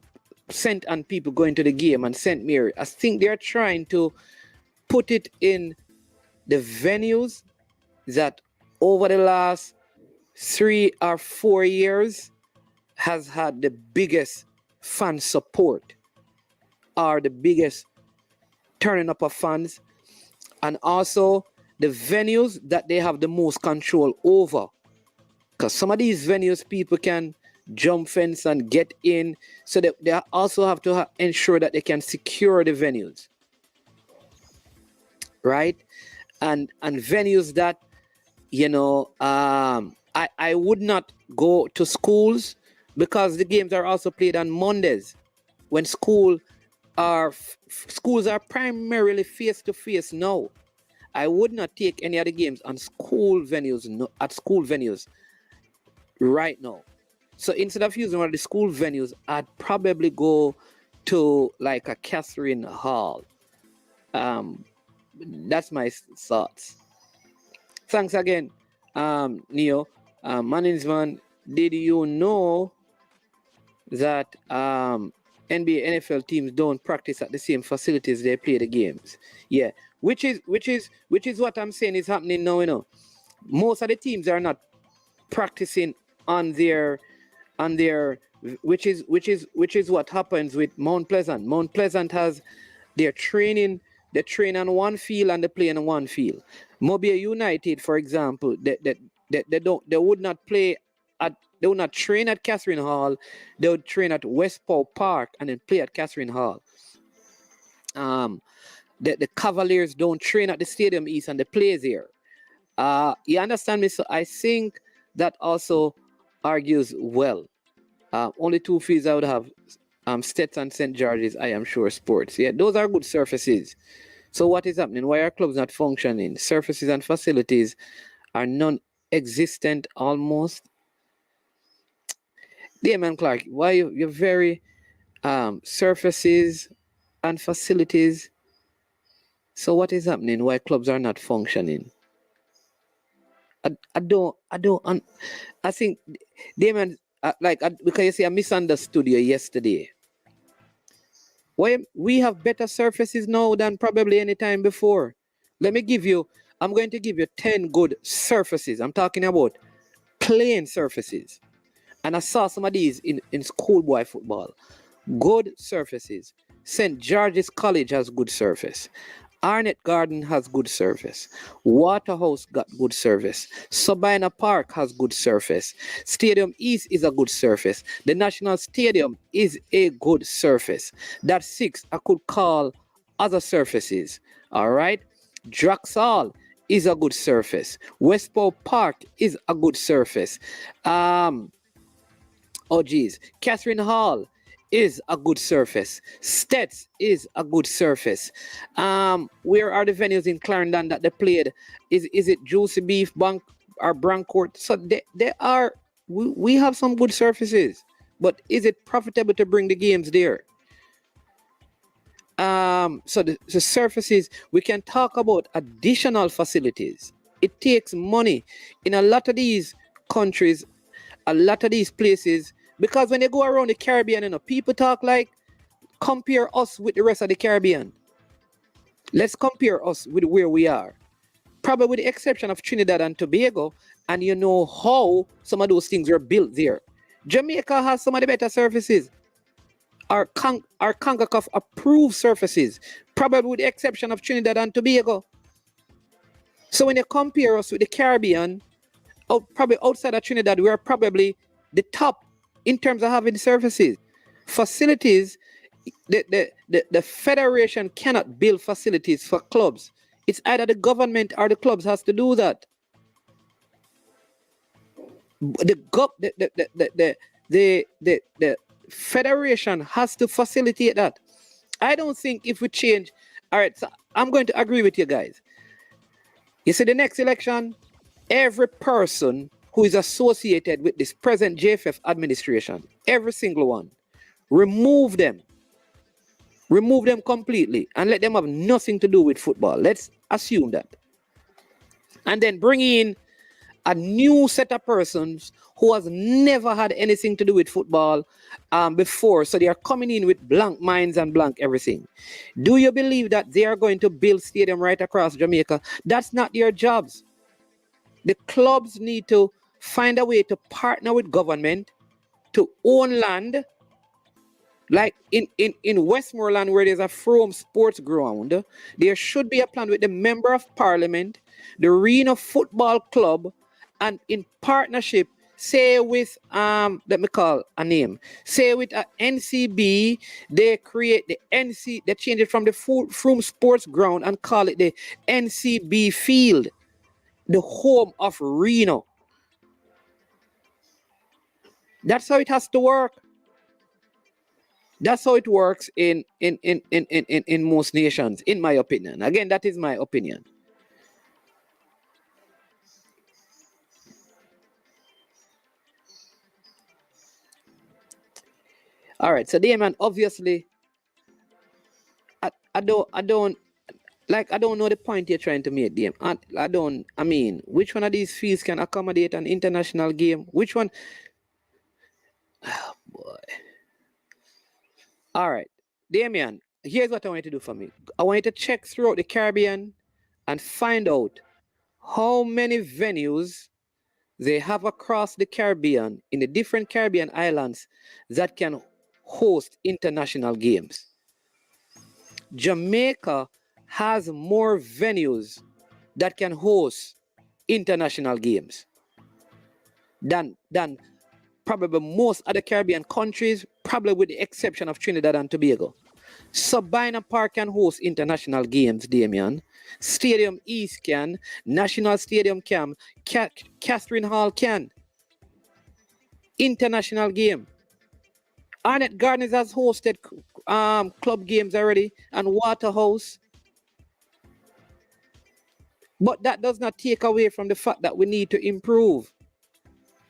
St. Anne people going to the game and St. Mary, I think they're trying to put it in the venues that over the last 3 or 4 years has had the biggest fan support or the biggest turning up of fans, and also the venues that they have the most control over. Because some of these venues people can jump fence and get in, so that they also have to ensure that they can secure the venues, right? And venues that, you know, I would not go to schools because the games are also played on Mondays when schools are primarily face to face now. I would not take any other games on school venues at school venues right now. So instead of using one of the school venues, I'd probably go to like a Catherine Hall. That's my thoughts. Thanks again, Neo. Management, did you know that NBA, NFL teams don't practice at the same facilities they play the games? Yeah, which is what I'm saying is happening now. You know, most of the teams are not practicing on their which is what happens with Mount Pleasant. Mount Pleasant has their training. They train on one field and they play on one field. Mobile United, for example, they would not play at they would not train at Catherine Hall. They would train at Westpaw Park and then play at Catherine Hall. The Cavaliers don't train at the Stadium East and they play there. You understand me? So I think that also argues well. Only two fields I would have, Stets and St. George's, I am sure Sports. Yeah, those are good surfaces. So what is happening? Why are clubs not functioning? Surfaces and facilities are non-existent almost. Damon Clark, why you're very surfaces and facilities. So what is happening? Why clubs are not functioning? I think Damon, because you see, I misunderstood you yesterday. Why we have better surfaces now than probably any time before. I'm going to give you 10 good surfaces. I'm talking about playing surfaces. And I saw some of these in schoolboy football. Good surfaces. St. George's College has good surface. Arnett Garden has good surface. Waterhouse got good surface. Sabina Park has good surface. Stadium East is a good surface. The National Stadium is a good surface. That's 6 I could call other surfaces. All right. Draxall is a good surface. Westpaw Park is a good surface. Catherine Hall is a good surface. Stets is a good surface. Where are the venues in Clarendon that they played? Is it Juicy Beef Bank or Brancourt? So they are. We have some good surfaces, but is it profitable to bring the games there? So the surfaces, we can talk about additional facilities. It takes money in a lot of these countries, a lot of these places. Because when they go around the Caribbean, you know, people talk like, compare us with the rest of the Caribbean. Let's compare us with where we are. Probably with the exception of Trinidad and Tobago, and you know how some of those things were built there. Jamaica has some of the better surfaces. Our CONCACAF approved surfaces, probably with the exception of Trinidad and Tobago. So when you compare us with the Caribbean, probably outside of Trinidad, we are probably the top in terms of having surfaces. Facilities, the federation cannot build facilities for clubs. It's either the government or the clubs has to do that. The federation has to facilitate that. I don't think if we change, all right, so I'm going to agree with you guys. You see, the next election, every person who is associated with this present JFF administration, every single one, remove them completely and let them have nothing to do with football. Let's assume that. And then bring in a new set of persons who has never had anything to do with football before. So they are coming in with blank minds and blank everything. Do you believe that they are going to build stadium right across Jamaica? That's not their jobs. The clubs need to find a way to partner with government to own land. Like in Westmoreland, where there's a Frome Sports Ground, there should be a plan with the Member of Parliament, the Reno Football Club, and in partnership, say with let me call a name, say with a NCB, they create the NC, they change it from the Frome Sports Ground and call it the NCB Field, the home of Reno. That's how it has to work. That's how it works in most nations, in my opinion. Again, that is my opinion. All right, so Damon, obviously, I don't like, I don't know the point you're trying to make, Dame. I mean, which one of these fields can accommodate an international game? Which one? Oh boy. All right, Damian, here's what I want you to do for me. I want you to check throughout the Caribbean and find out how many venues they have across the Caribbean, in the different Caribbean islands, that can host international games. Jamaica has more venues that can host international games than probably most other Caribbean countries, probably with the exception of Trinidad and Tobago. Sabina Park can host international games, Damien. Stadium East can, National Stadium can, Catherine Hall can. International game. Arnett Gardens has hosted club games already, and Waterhouse. But that does not take away from the fact that we need to improve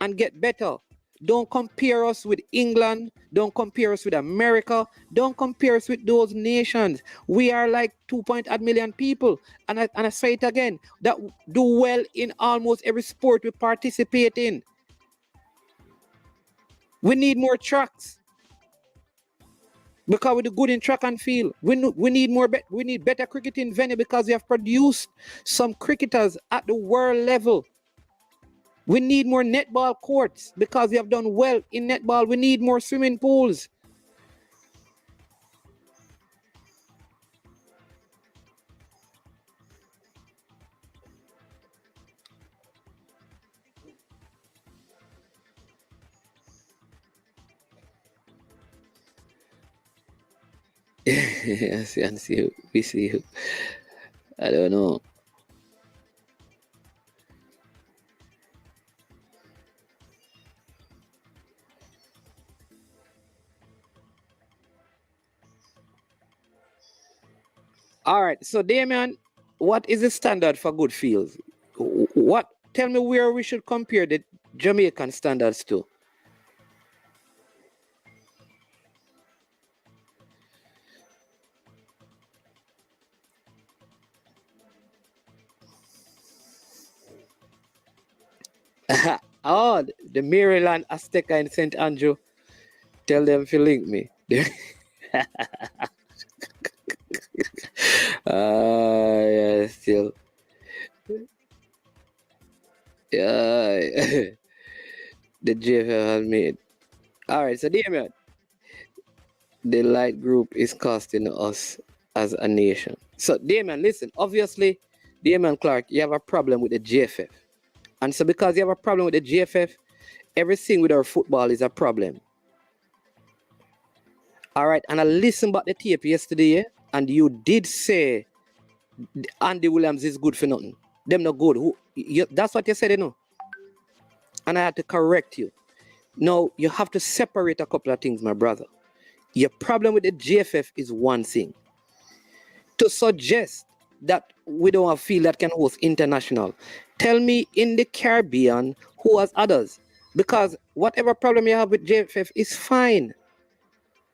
and get better. Don't compare us with England. Don't compare us with America. Don't compare us with those nations. We are like 2.8 million people. And I say it again, that do well in almost every sport we participate in. We need more tracks. Because we do good in track and field. We need more. We need better cricketing venue because we have produced some cricketers at the world level. We need more netball courts because we have done well in netball. We need more swimming pools. Yes, we see you. I don't know. All right, so Damien, what is the standard for good fields? What? Tell me where we should compare the Jamaican standards to. Oh, the Maryland Azteca in St. Andrew. Tell them to link me. Yeah, still. Yeah, the JPL has made. All right, so Damien, the light group is costing us as a nation. So Damien, listen, obviously, Damien Clark, you have a problem with the JFF. And so because you have a problem with the JFF, everything with our football is a problem. All right, and I listened back the tape yesterday, and you did say Andy Williams is good for nothing. Them not good. That's what you said, you know. And I had to correct you. Now, you have to separate a couple of things, my brother. Your problem with the JFF is one thing. To suggest that we don't have field that can host international, tell me in the Caribbean who has others. Because whatever problem you have with JFF is fine.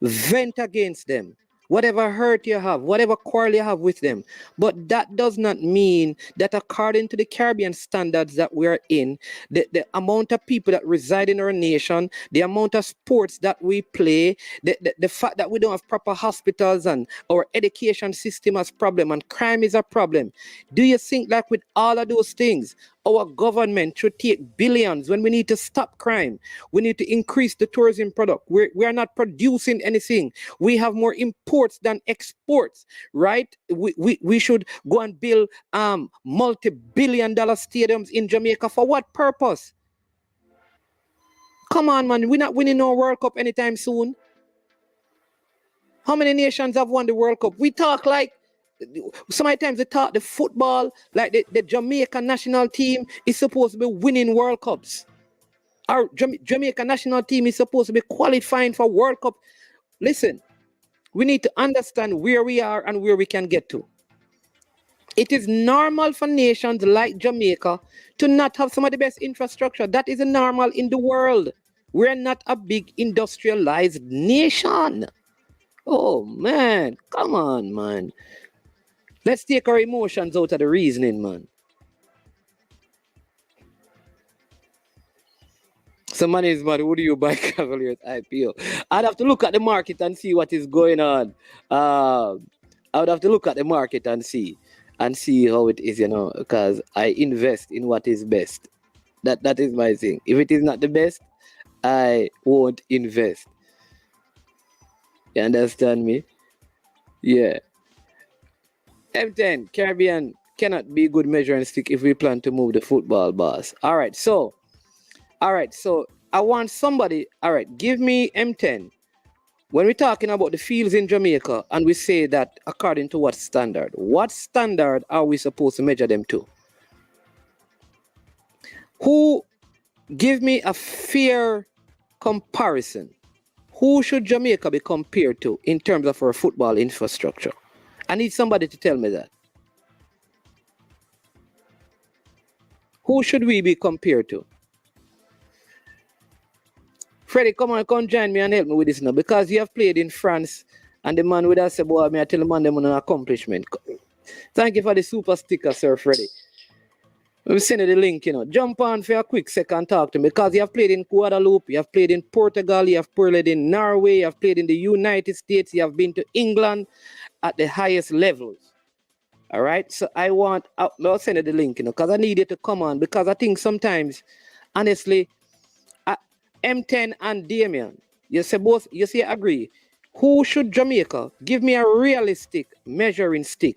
Vent against them. Whatever hurt you have, whatever quarrel you have with them. But that does not mean that according to the Caribbean standards that we are in, the amount of people that reside in our nation, the amount of sports that we play, the fact that we don't have proper hospitals and our education system has problem and crime is a problem. Do you think like with all of those things, our government should take billions when we need to stop crime? We need to increase the tourism product. We are not producing anything. We have more imports than exports, right? We should go and build multi-billion-dollar stadiums in Jamaica. For what purpose? Come on, man. We're not winning no World Cup anytime soon. How many nations have won the World Cup? We talk like, sometimes they talk the football, like the Jamaican national team is supposed to be winning World Cups. Our Jamaica national team is supposed to be qualifying for World Cup. Listen, we need to understand where we are and where we can get to. It is normal for nations like Jamaica to not have some of the best infrastructure. That is normal in the world. We're not a big industrialized nation. Oh man, come on, man. Let's take our emotions out of the reasoning, man. Somebody is mad. Who do you buy Cavaliers IPO? I'd have to look at the market and see what is going on. I would have to look at the market and see how it is, because I invest in what is best. That is my thing. If it is not the best, I won't invest. You understand me? Yeah. M10 Caribbean cannot be good measuring stick if we plan to move the football, boss. All right, so I want somebody. All right, give me M10. When we're talking about the fields in Jamaica, and we say that according to what standard are we supposed to measure them to? Who give me a fair comparison? Who should Jamaica be compared to in terms of our football infrastructure? I need somebody to tell me that. Who should we be compared to? Freddie, come on, come join me and help me with this now, because you have played in France, and the man with us said, boy, I tell the man them on an accomplishment. Thank you for the super sticker, Sir Freddie. Let me send you the link, Jump on for a quick second, talk to me, because you have played in Guadeloupe, you have played in Portugal, you have played in Norway, you have played in the United States, you have been to England at the highest levels. All right? So I'll send you the link, because I need you to come on, because I think sometimes, honestly, M10 and Damien, you say agree. Who should Jamaica give me a realistic measuring stick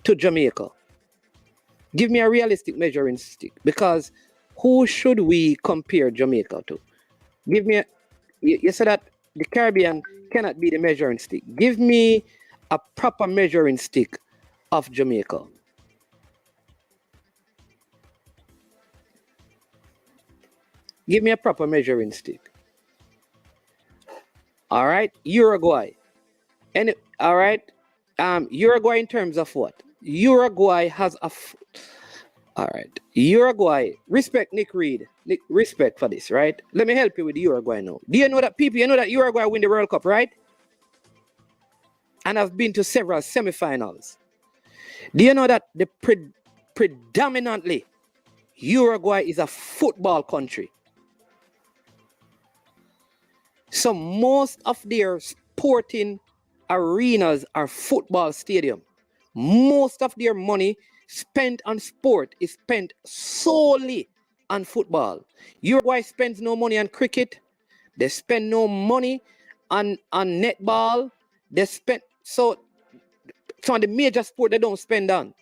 to Jamaica? Give me a realistic measuring stick, because who should we compare Jamaica to? Give me you said that the Caribbean cannot be the measuring stick. Give me a proper measuring stick of Jamaica. Give me a proper measuring stick. All right, Uruguay. All right, Uruguay in terms of what? Uruguay has all right, Uruguay. Respect Nick Reed. Nick, respect for this, right? Let me help you with Uruguay now. Do you know that people? You know that Uruguay win the World Cup, right? And I've been to several semifinals. Do you know that the predominantly Uruguay is a football country? So most of their sporting arenas are football stadium. Most of their money spent on sport is spent solely on football. Uruguay spends no money on cricket. They spend no money on netball. They spend so some of the major sport they don't spend on.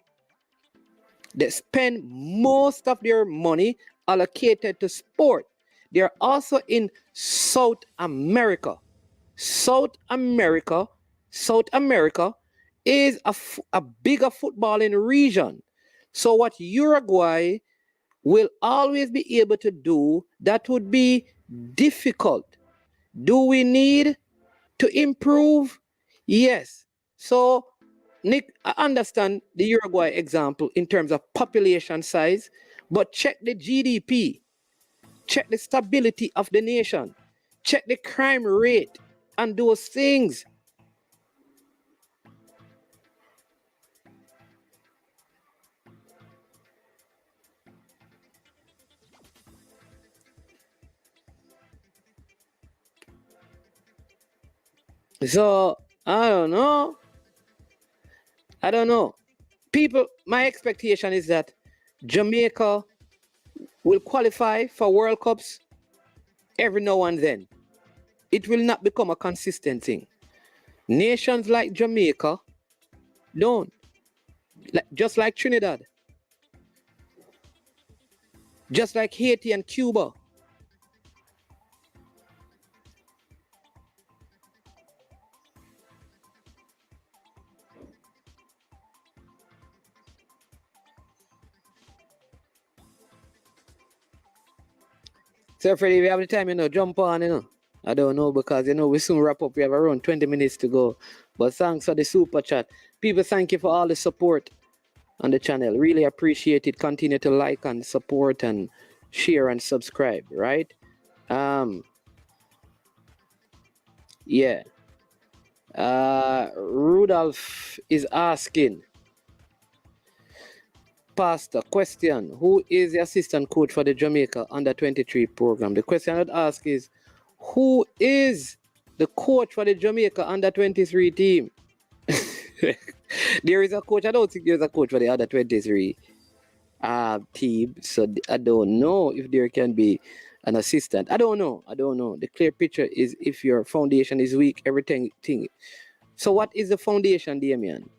They spend most of their money allocated to sport. They're also in South America. South America is a bigger footballing region. So what Uruguay will always be able to do, that would be difficult. Do we need to improve? Yes. So Nick, I understand the Uruguay example in terms of population size, but check the GDP, check the stability of the nation, check the crime rate, and those things. So I don't know. People, my expectation is that Jamaica will qualify for World Cups every now and then. It will not become a consistent thing. Nations like Jamaica don't. Just like Trinidad. Just like Haiti and Cuba. So, Freddie, we have the time, jump on. I don't know because, we soon wrap up. We have around 20 minutes to go. But thanks for the super chat. People, thank you for all the support on the channel. Really appreciate it. Continue to like and support and share and subscribe, right? Yeah. Rudolph is asking, Pastor, question, who is the assistant coach for the Jamaica under-23 program? The question I'd ask is, who is the coach for the Jamaica under-23 team? There is a coach. I don't think there's a coach for the under-23 team, so I don't know if there can be an assistant. I don't know. The clear picture is if your foundation is weak, everything. So what is the foundation, Damian?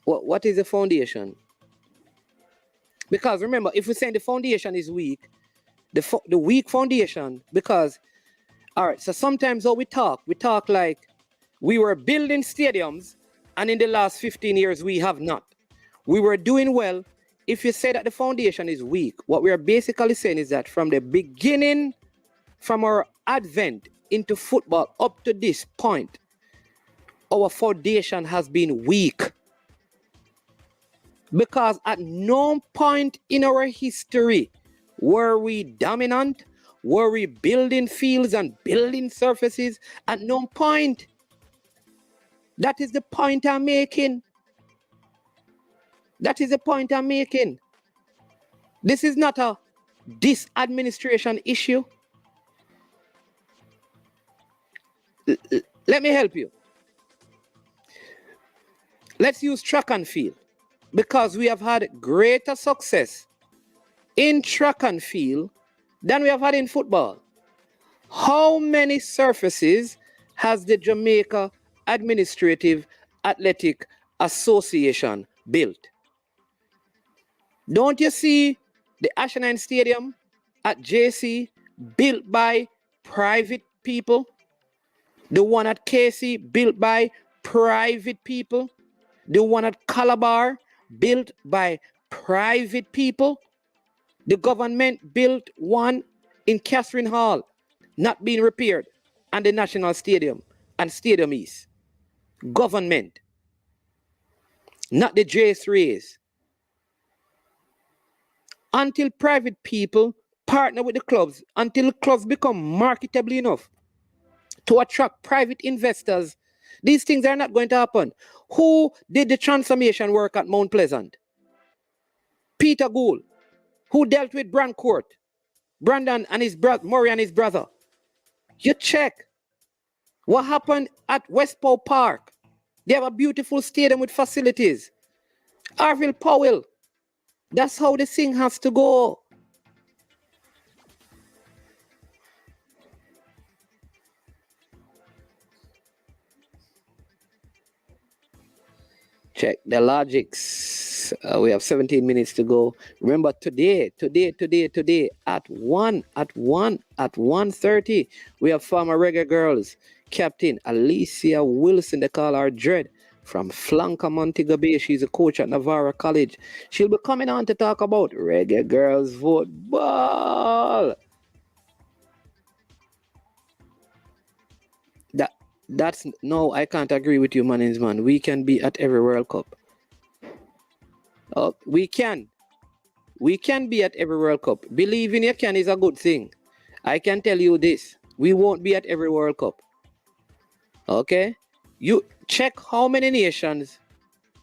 What is the foundation? Because remember, if we're saying the foundation is weak, the weak foundation, because, all right, so sometimes how we talk like we were building stadiums, and in the last 15 years, we have not. We were doing well. If you say that the foundation is weak, what we are basically saying is that from the beginning, from our advent into football up to this point, our foundation has been weak. Because at no point in our history were we dominant, were we building fields and building surfaces. At no point. That is the point I'm making. This is not a disadministration issue. Let me help you. Let's use track and field. Because we have had greater success in track and field than we have had in football. How many surfaces has the Jamaica Administrative Athletic Association built? Don't you see the Ashanine Stadium at JC built by private people? The one at KC built by private people? The one at Calabar built by private people? The government built one in Catherine Hall, not being repaired, and the National Stadium and Stadium East. Government, not the J3s. Until private people partner with the clubs, until the clubs become marketable enough to attract private investors, these things are not going to happen. Who did the transformation work at Mount Pleasant? Peter Gould. Who dealt with Brandon and his brother, Murray and his brother? You check. What happened at Westport Park? They have a beautiful stadium with facilities. Arville Powell. That's how the thing has to go. Check the logics. We have 17 minutes to go. Remember today at 1:30, we have former reggae girls captain Alicia Wilson. They call her Dread from Flanker, Montego Bay. She's a coach at Navarra College. She'll be coming on to talk about reggae girls football. That's no, I can't agree with you, man. We can be at every World Cup. We can be at every World Cup. Believing you can is a good thing. I can tell you this. We won't be at every World Cup. Okay? You check how many nations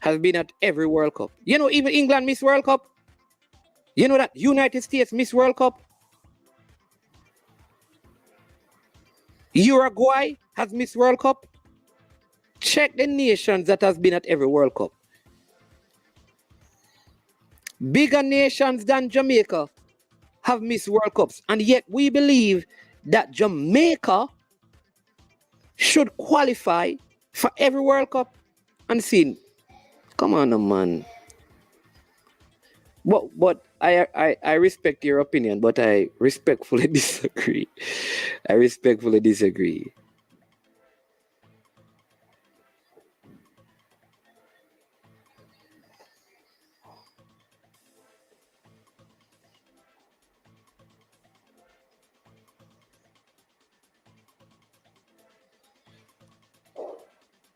have been at every World Cup. You know, even England missed World Cup. You know that United States missed World Cup. Uruguay has missed World Cup. Check the nations that has been at every World Cup. Bigger nations than Jamaica have missed World Cups. And yet we believe that Jamaica should qualify for every World Cup. And see, come on, man. But I respect your opinion, but I respectfully disagree.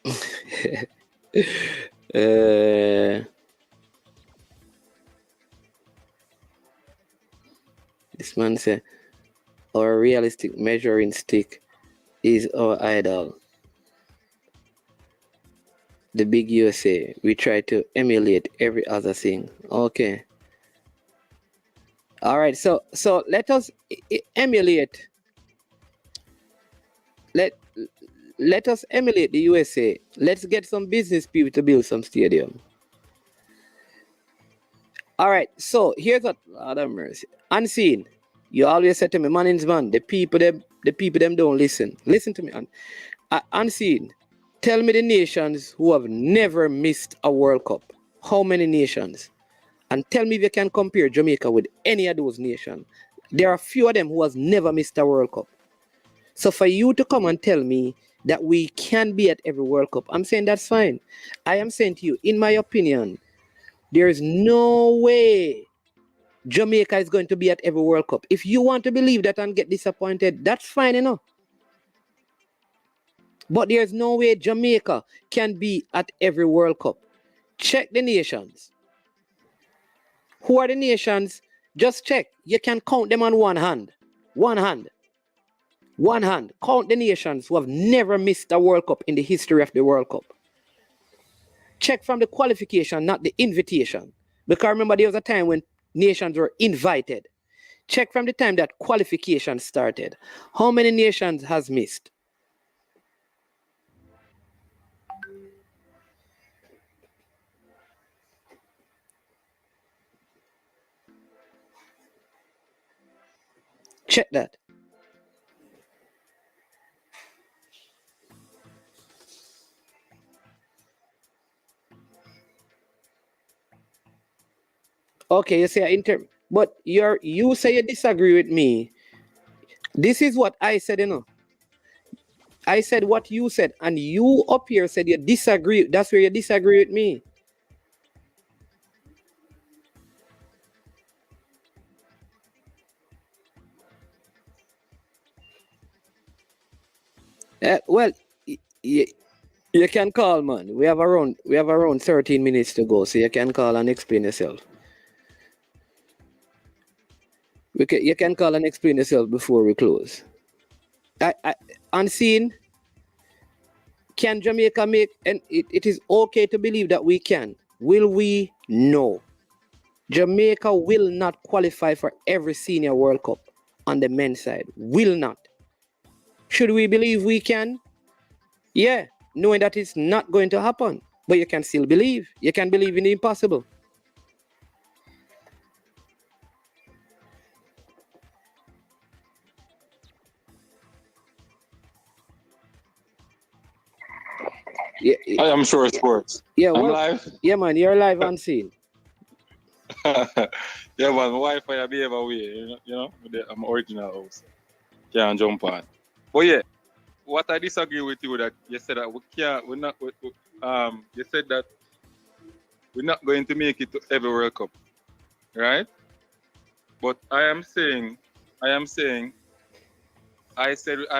This man said, our realistic measuring stick is our idol. The big USA. We try to emulate every other thing. Okay. All right. So let us emulate. Let us emulate the USA. Let's get some business people to build some stadium. All right. So here's what, Lord have mercy. Unseen. You always say to me, man, the people them don't listen. Listen to me. Unseen. Tell me the nations who have never missed a World Cup. How many nations? And tell me if you can compare Jamaica with any of those nations. There are a few of them who has never missed a World Cup. So for you to come and tell me that we can be at every World Cup, I'm saying that's fine. I am saying to you, in my opinion, there is no way Jamaica is going to be at every World Cup. If you want to believe that and get disappointed, that's fine enough. But there's no way Jamaica can be at every World Cup. Check the nations. Who are the nations? Just check. You can count them on one hand. One hand. One hand. Count the nations who have never missed a World Cup in the history of the World Cup. Check from the qualification, not the invitation. Because remember, there was a time when nations were invited. Check from the time that qualification started. How many nations has missed? Check that. Okay, you say but you say you disagree with me. This is what I said, I said what you said, and you up here said you disagree. That's where you disagree with me. Well, you can call, man. We have around 13 minutes to go, so you can call and explain yourself. You can call and explain yourself before we close. Unseen. Can Jamaica make, and it is okay to believe that we can. Will we? No. Jamaica will not qualify for every senior World Cup on the men's side. Will not. Should we believe we can? Yeah, knowing that it's not going to happen. But you can still believe. You can believe in the impossible. Yeah, I am sure sports. yeah, I'm well, live. yeah, man, you're live on scene. Yeah, man, my Wi-Fi I behave away. I'm original house. Can't jump on. But yeah, what I disagree with you that you said that you said that we're not going to make it to every World Cup, right? But I said I'm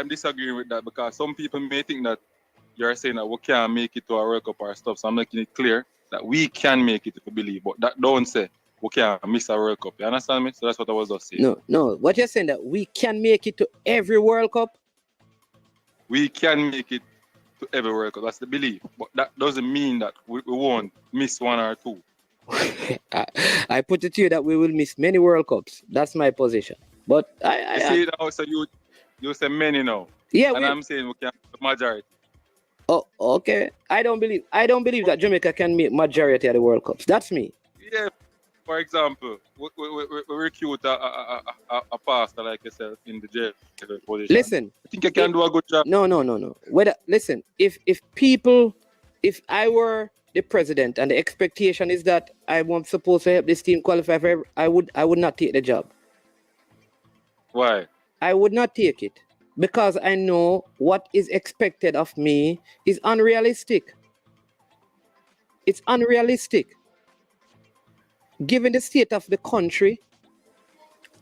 disagreeing with that because some people may think that you're saying that we can't make it to a World Cup or stuff. So I'm making it clear that we can make it if we believe. But that don't say we can't miss a World Cup. You understand me? So that's what I was just saying. No. What you're saying that we can make it to every World Cup? We can make it to every World Cup. That's the belief. But that doesn't mean that we won't miss one or two. I put it to you that we will miss many World Cups. That's my position. But I see now, so you say many now. Yeah, and I'm saying we can the majority. Oh, okay. I don't believe that Jamaica can make majority of the World Cups. That's me. Yeah. For example, we recruit a pastor like yourself in the JPL position. Listen, I think you can do a good job. No. Listen, if I were the president and the expectation is that I'm supposed to help this team qualify for I would not take the job. Why? I would not take it because I know what is expected of me is unrealistic. It's unrealistic. Given the state of the country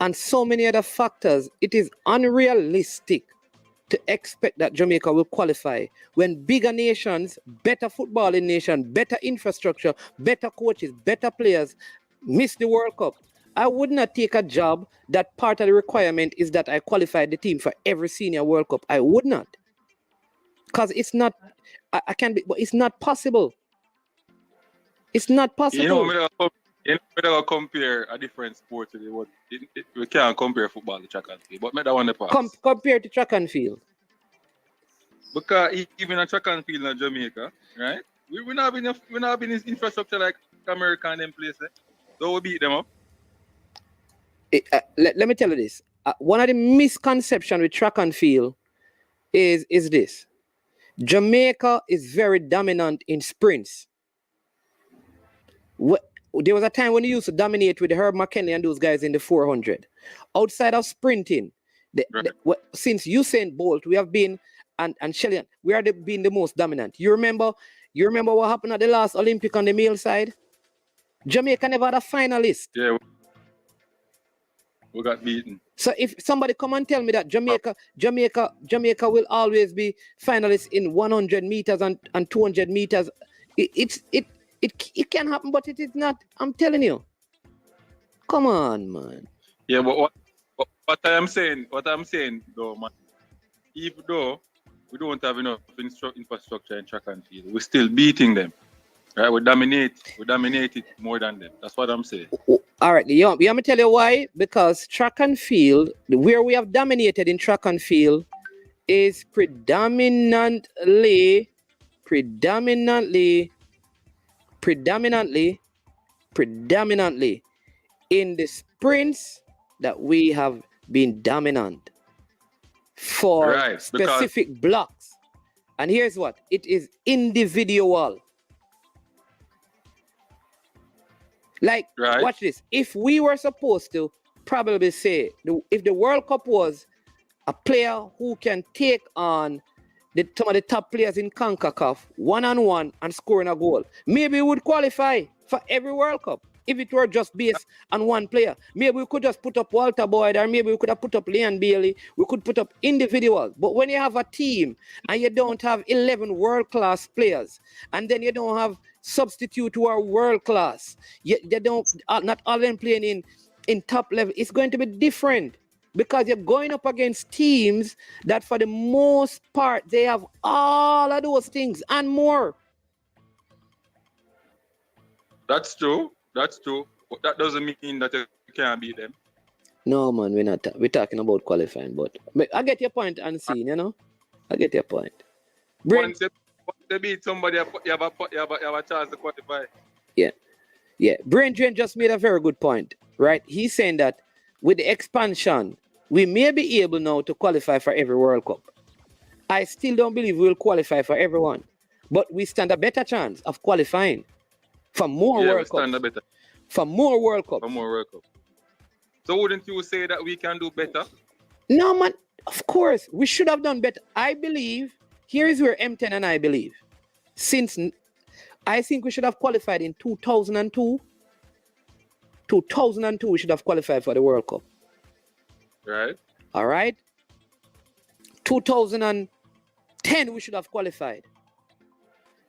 and so many other factors, it is unrealistic to expect that Jamaica will qualify when bigger nations, better footballing nation, better infrastructure, better coaches, better players miss the World Cup. I would not take a job that part of the requirement is that I qualify the team for every senior World Cup. I would not. Because it's not, I can be, but it's not possible. It's not possible. You know, we don't compare a different sport today. We can't compare football to track and field. But me that one the pass. Compare to track and field. Because even a track and field in Jamaica, right? We're not having this infrastructure like America and them places. So we beat them up. Let me tell you this. One of the misconceptions with track and field is this. Jamaica is very dominant in sprints. There was a time when you used to dominate with Herb McKinley and those guys in the 400. Outside of sprinting, since Usain Bolt, we have been, and Shelley, we are being the most dominant. You remember what happened at the last Olympic on the male side? Jamaica never had a finalist. Yeah, we got beaten. So if somebody come and tell me that Jamaica will always be finalists in 100 meters and 200 meters, it can happen, but it is not. I'm telling you. Come on, man. Yeah, but what I'm saying though, man, even though we don't have enough infrastructure in track and field, we're still beating them. Right? We dominate it more than them. That's what I'm saying. All right, let me tell you why. Because track and field, where we have dominated in track and field, is predominantly in the sprints that we have been dominant for specific blocks. And here's what it is: individual. Like, watch this. If we were supposed to probably say, if the World Cup was a player who can take on some of the top players in CONCACAF one-on-one and scoring a goal, maybe we would qualify for every World Cup. If it were just based on one player, maybe we could just put up Walter Boyd, or maybe we could have put up Leon Bailey. We could put up individuals. But when you have a team and you don't have 11 world-class players, and then you don't have substitute who are world-class, not all of them playing in top level, it's going to be different. Because you're going up against teams that for the most part, they have all of those things and more. That's true. But that doesn't mean that you can't beat them. No, man, we're not. We're talking about qualifying, but I get your point, Unseen, you know? I get your point. Once they beat somebody, you have a chance to qualify. Yeah. Brain Drain just made a very good point, right? He's saying that with the expansion, we may be able now to qualify for every World Cup. I still don't believe we'll qualify for everyone, but we stand a better chance of qualifying for more World Cups. For more World Cups. So wouldn't you say that we can do better? No, man. Of course, we should have done better. I believe, here is where M10 and I believe. Since I think we should have qualified in 2002. 2002, we should have qualified for the World Cup. Right. All right. 2010, we should have qualified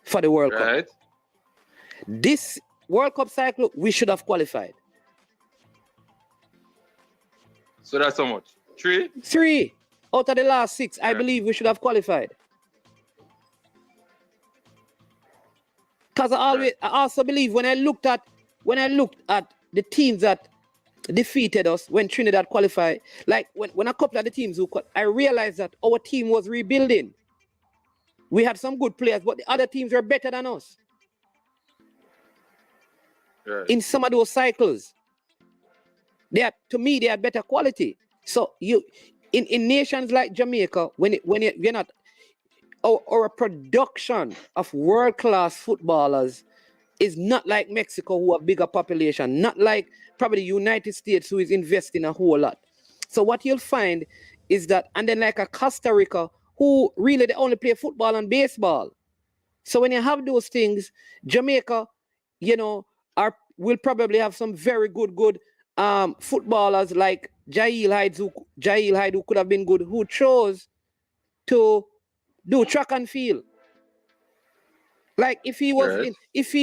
for the World Cup. This World Cup cycle, we should have qualified. So that's how much? 3? 3 out of the last 6, I believe we should have qualified. Because I also believe when I looked at the teams that defeated us when Trinidad qualified, like when a couple of the teams I realized that our team was rebuilding. We had some good players, but the other teams were better than us. In some of those cycles, to me they had better quality. So in nations like Jamaica, when you're not, our production of world-class footballers is not like Mexico, who have bigger population, not like probably the United States, who is investing a whole lot. So what you'll find is that, and then like a Costa Rica, who really they only play football and baseball. So when you have those things, Jamaica, will probably have some very good footballers like Jail Hyde, who could have been good, who chose to do track and field. Like if he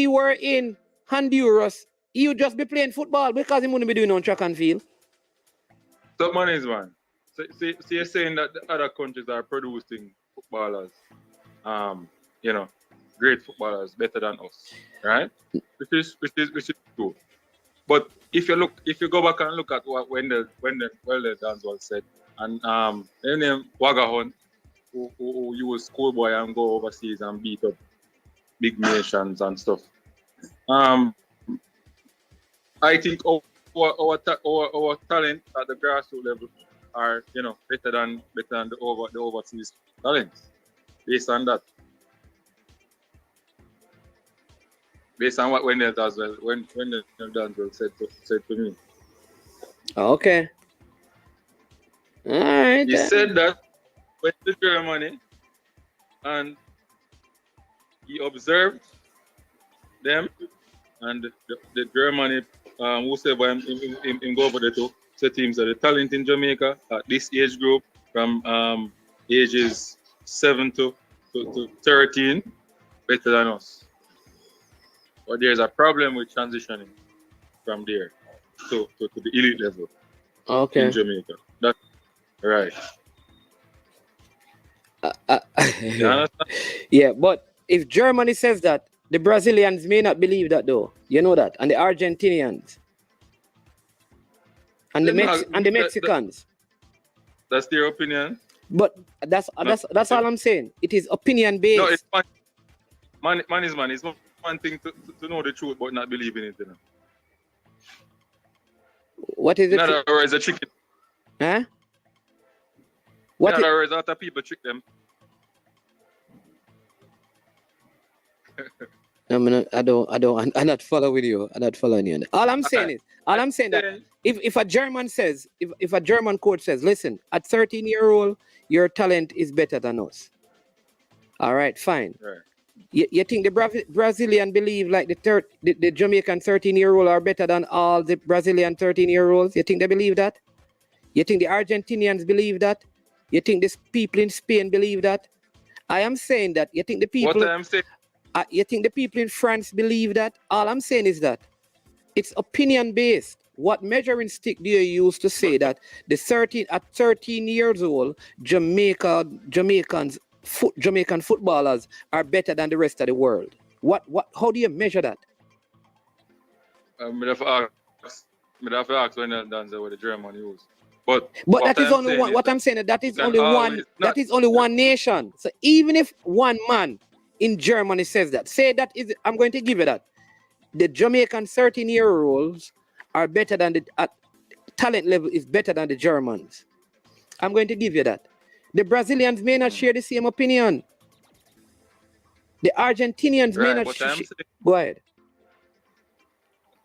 were in Honduras, he would just be playing football because he wouldn't be doing on track and field. So Monies, man. So you're saying that the other countries are producing footballers, great footballers better than us, right? Which is true. But if you go back and look at what when the Danswell said, and their name Wagahon, who use schoolboy and go overseas and beat up big nations and stuff. I think our talent at the grassroots level are better than the overseas talents. Based on that. Based on what Wendell Danswell said to me. Okay. All right. He said that went to Germany and he observed them and the Germany whosoever him go over there to say teams that the talent in Jamaica at this age group from ages 7 to 13 better than us. But there's a problem with transitioning from there to the elite level in Jamaica. That's right. You understand? Yeah, but if Germany says that, the Brazilians may not believe that though. You know that. And the Argentinians. And the Mexicans. That's their opinion. But that's all I'm saying. It is opinion based. No, it's man. It's one thing to know the truth but not believe in it. What is it? In other words, a chicken. Huh? In other words, other people trick them. I'm not following you. I'm not following you. All I'm saying that if a German says, if a German coach says, listen, at 13-year-old, your talent is better than us. All right, fine. Right. You think the Brazilian believe like the Jamaican 13-year-old are better than all the Brazilian 13-year-olds? You think they believe that? You think the Argentinians believe that? You think the people in Spain believe that? I am saying that. You think the people... What I'm saying... you think the people in France believe that? All I'm saying is that it's opinion based. What measuring stick do you use to say that at 13 years old, Jamaican footballers are better than the rest of the world? How do you measure that? I'm gonna have to ask when that's what the German use. But that is only one. What I'm saying that is only one. That is only one nation. So even if one man in Germany says that, say that is, I'm going to give you that. The Jamaican 13-year-olds are better than at talent level is better than the Germans. I'm going to give you that. The Brazilians may not share the same opinion. The Argentinians may not share. Go ahead.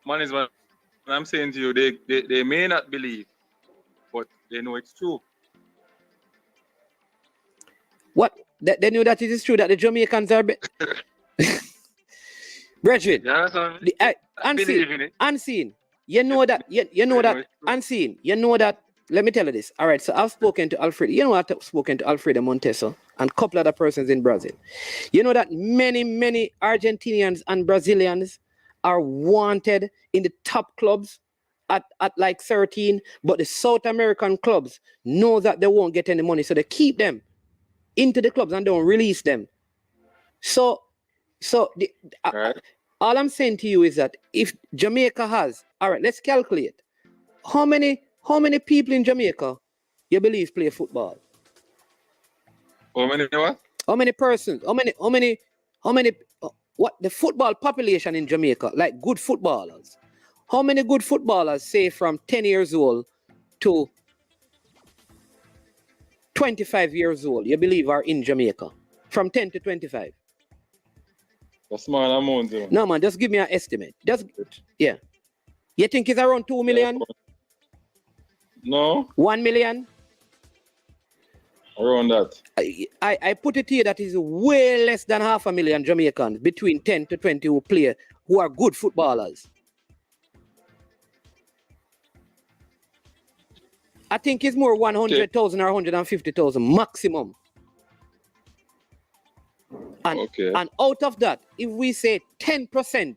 Man, I'm saying to you, they may not believe, but they know it's true. What? They know that it is true that the Jamaicans are better. Brethren, unseen. You know that. You know that. Unseen. You know that. Let me tell you this. All right. So I've spoken to Alfredo. You know I've spoken to Alfredo Monteso and a couple other persons in Brazil. You know that many Argentinians and Brazilians are wanted in the top clubs at like 13, but the South American clubs know that they won't get any money, so they keep them into the clubs and don't release them. So all I'm saying to you is that if Jamaica has, all right, let's calculate how many people in Jamaica you believe play football. How many what? How many persons? How many? What the football population in Jamaica, like good footballers? How many good footballers, say from 10 years old to 25 years old, you believe are in Jamaica? From 10 to 25? A small amount. Though. No, man, just give me an estimate. Yeah. You think it's around 2 million? No. 1 million? Around that. I put it here that is way less than 500,000 Jamaicans between 10 to 20 who are good footballers. I think it's more 100,000 or 150,000 maximum. And, Okay. and out of that, if we say 10%,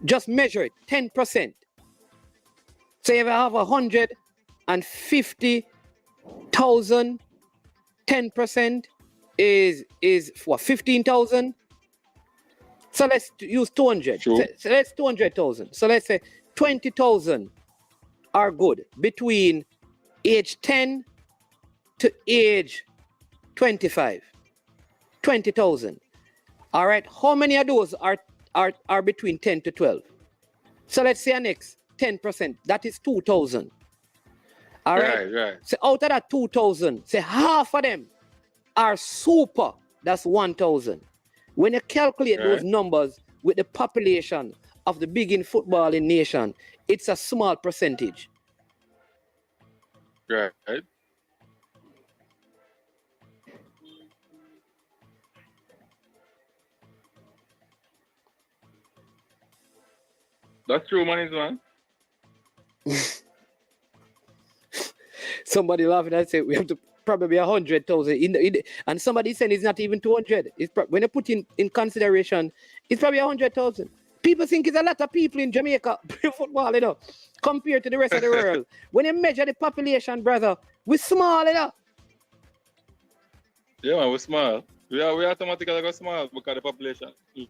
just measure it, 10%. Say if I have 150,000, 10% is what, 15,000? So let's use 200. Sure. So let's 200,000. So let's say 20,000 are good between age 10 to age 25. 20,000. All right. How many of those are between 10 to 12? So let's say next 10%. That is 2,000. All right. Right. So out of that 2,000, say half of them are super. That's 1,000. When you calculate those numbers with the population of the big in footballing nation, it's a small percentage. Right. That's true, man. Somebody laughing and say we have to probably 100,000 and somebody saying it's not even 200. When you put in consideration, it's probably 100,000. People think it's a lot of people in Jamaica play football, you know, compared to the rest of the world. When you measure the population, brother, we're small, you know. Yeah, man, we're small. We automatically go small because the population is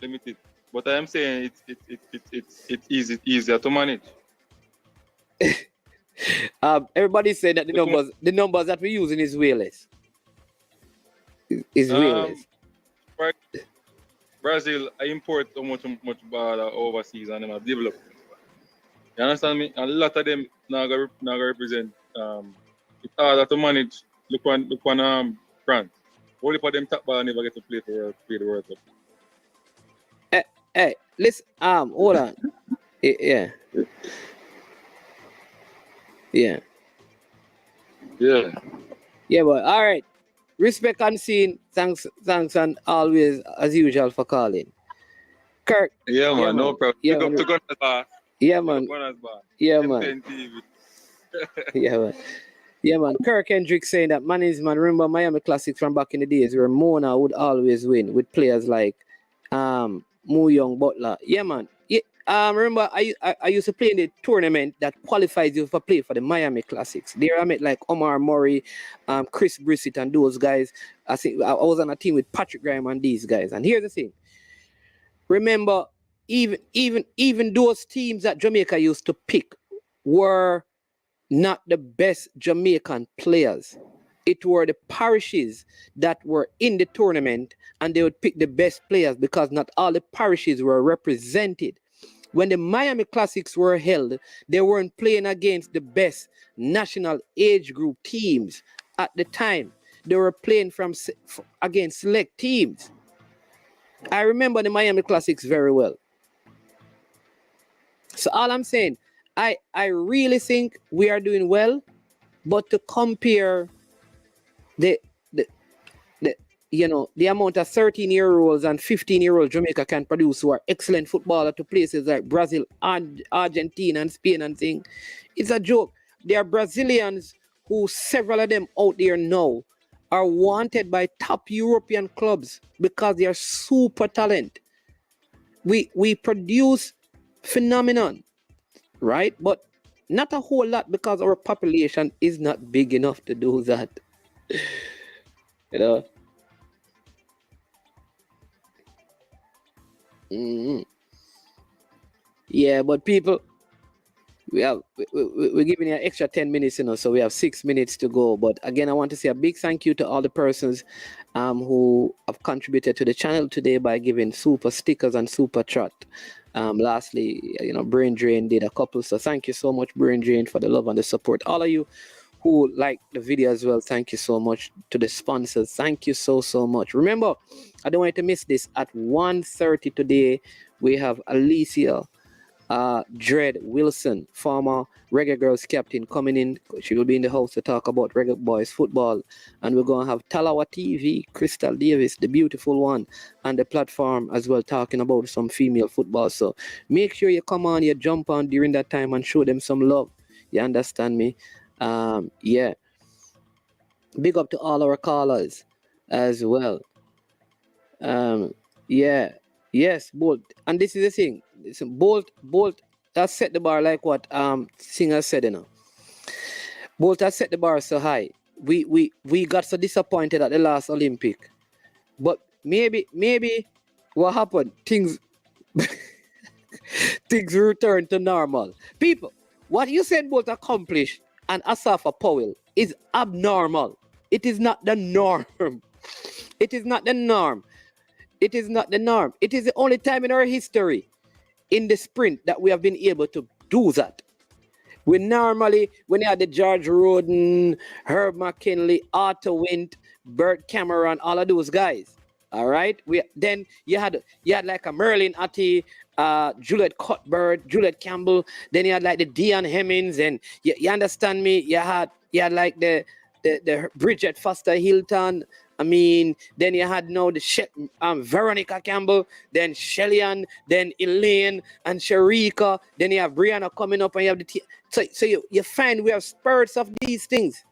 limited. But I am saying it's easier to manage. Everybody said that the numbers that we're using is way less. Is way less. Brazil, I import so much ball overseas and them have developed. You understand me? And a lot of them now go represent. It's harder to manage. Look on France. Only for them top ball never get to play the World Cup. Hey, listen. Hold on. Yeah. Yeah, but all right. Respect unseen. Thanks, and always as usual for calling. Kirk. Yeah, man, no problem. Yeah, Pick up to Gunners Bar. Yeah, man. Yeah, man. Yeah, man. Kirk Hendricks saying that remember Miami Classics from back in the days where Mona would always win with players like Mu Young Butler. Yeah, man. Yeah, remember I used to play in the tournament that qualifies you for play for the Miami Classics. There I met like Omar Murray, Chris Brissett and those guys. I think I was on a team with Patrick Graham and these guys. And here's the thing. Remember, even those teams that Jamaica used to pick were not the best Jamaican players. It were the parishes that were in the tournament and they would pick the best players because not all the parishes were represented. When the Miami Classics were held, they weren't playing against the best national age group teams at the time. They were playing against select teams. I remember the Miami Classics very well. So all I'm saying, I really think we are doing well, but to compare the amount of 13-year-olds and 15-year-old Jamaica can produce who are excellent footballers to places like Brazil and Argentina and Spain and things, it's a joke. There are Brazilians who, several of them out there now, are wanted by top European clubs because they are super talent. We produce phenomenon, right? But not a whole lot because our population is not big enough to do that. You know? Mm-hmm. Yeah, but people, we're giving you an extra 10 minutes, so we have 6 minutes to go. But again, I want to say a big thank you to all the persons who have contributed to the channel today by giving super stickers and super chat. Lastly, Brain Drain did a couple, so thank you so much, Brain Drain, for the love and the support. All of you who like the video as well, thank you so much. To the sponsors, thank you so much. Remember, I don't want you to miss this. At 1:30 today, we have Alicia Dread Wilson, former Reggae Girls captain, coming in. She will be in the house to talk about Reggae Boys football. And we're going to have Talawa TV, Crystal Davis, the beautiful one, on the platform as well, talking about some female football. So make sure you come on, you jump on during that time and show them some love. You understand me? Yeah. Big up to all our callers as well. Yeah, yes, Bolt. And this is the thing. Listen, Bolt has set the bar like what Singer said, you know. Bolt has set the bar so high. We got so disappointed at the last Olympic. But maybe what happened? Things return to normal. People, what you said Bolt accomplished and Asafa Powell is abnormal. It is not the norm. It is not the norm. It is not the norm. It is the only time in our history in the sprint that we have been able to do that. We normally, when you had the George Roden, Herb McKinley, Otto Wint, Bert Cameron, all of those guys. All right. Then you had like a Merlin Atty, Juliet Cuthbert, Juliet Campbell. Then you had like the Dion Hemmings, and you understand me. You had like the Bridget Foster Hilton. I mean, then you had now the Veronica Campbell, then Shellyan, then Elaine and Sharika. Then you have Brianna coming up, and you have the so you find we have spurts of these things.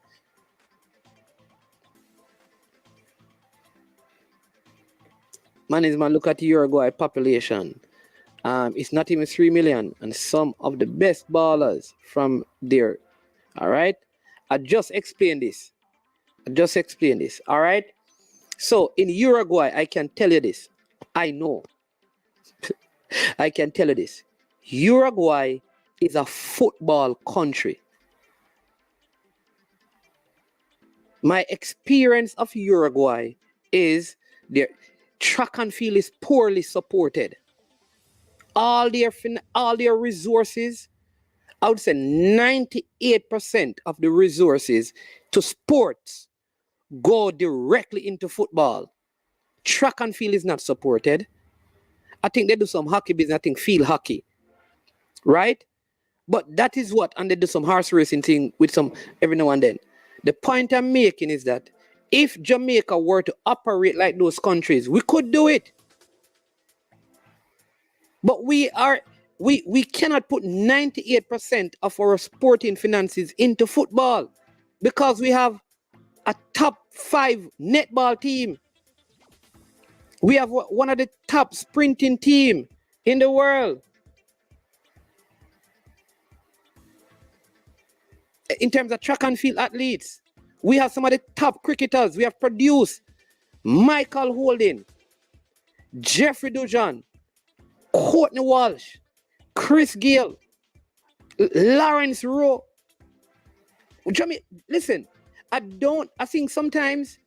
Man, look at Uruguay population. It's not even 3 million, and some of the best ballers from there. All right, I just explained this. All right. So in Uruguay, I can tell you this. I know. I can tell you this. Uruguay is a football country. My experience of Uruguay is their track and field is poorly supported. All their resources, I would say 98% of the resources to sports go directly into football. Track and field is not supported. I think they do some hockey business, I think field hockey. Right? But that is what, and they do some horse racing thing with some every now and then. The point I'm making is that if Jamaica were to operate like those countries, we could do it. But we cannot put 98% of our sporting finances into football because we have a top 5 netball team. We have one of the top sprinting team in the world. In terms of track and field athletes, we have some of the top cricketers. We have produced Michael Holding, Jeffrey Dujan, Courtney Walsh, Chris Gale, Lawrence Rowe. Listen, I think sometimes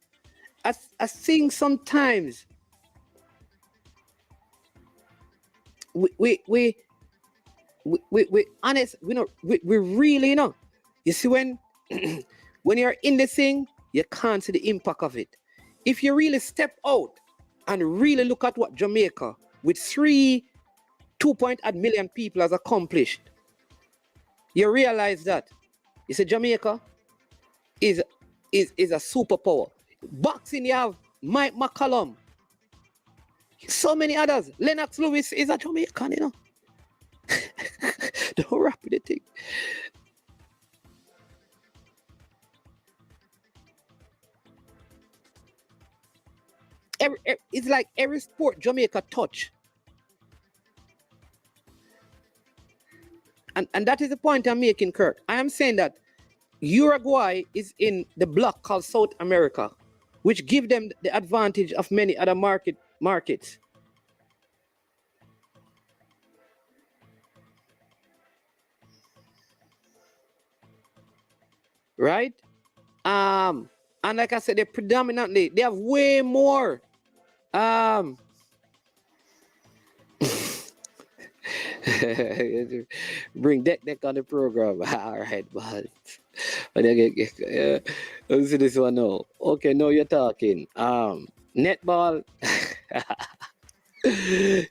we honest, we really, you see when you're in the thing, you can't see the impact of it. If you really step out and really look at what Jamaica with 2.8 million people has accomplished, you realize that you see Jamaica is a superpower. Boxing, you have Mike McCallum, so many others. Lennox Lewis is a Jamaican, Don't wrap with the thing. It's like every sport Jamaica touch. And that is the point I'm making, Kirk. I am saying that Uruguay is in the block called South America, which give them the advantage of many other markets. Right? And like I said, they have way more bring deck on the program. All right, but let's see this one now. Okay, now you're talking. Netball.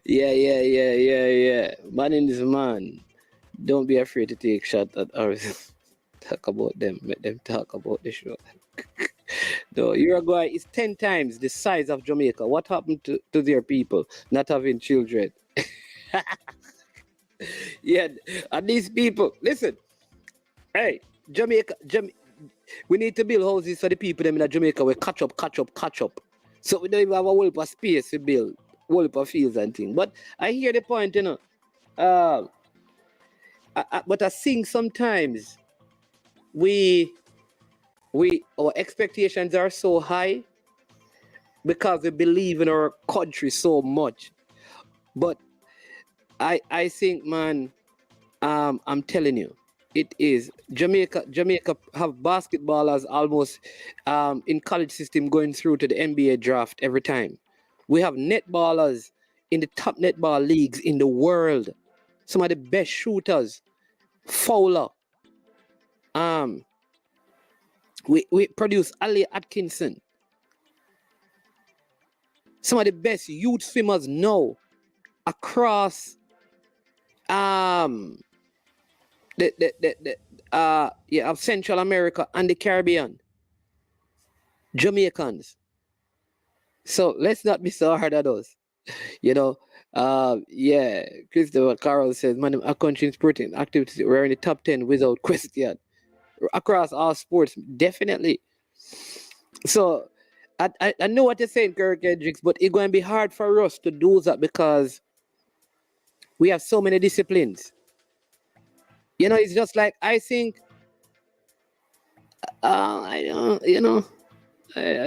Yeah. Man in this man. Don't be afraid to take shots at ours. Talk about them. Let them talk about the show. No, Uruguay is 10 times the size of Jamaica. What happened to their people not having children? Yeah, and these people, listen. Hey, Jamaica, We need to build houses for the people them in Jamaica. We catch up. So we don't even have a whole heap of space to build, whole heap of fields and things. But I hear the point, you know. But I think sometimes our expectations are so high because we believe in our country so much. But I think, man, I'm telling you, it is Jamaica have basketballers almost in college system going through to the NBA draft every time. We have netballers in the top netball leagues in the world. Some of the best shooters. Fowler. We produce Ali Atkinson. Some of the best youth swimmers now across of Central America and the Caribbean. Jamaicans. So let's not be so hard at us. You know, Christopher Carroll says, man, our country in sporting activities, we're in the top 10 without question. Across all sports, definitely. So I know what you're saying, Kirk Hendricks, but it's going to be hard for us to do that because we have so many disciplines. You know, it's just like, I think, I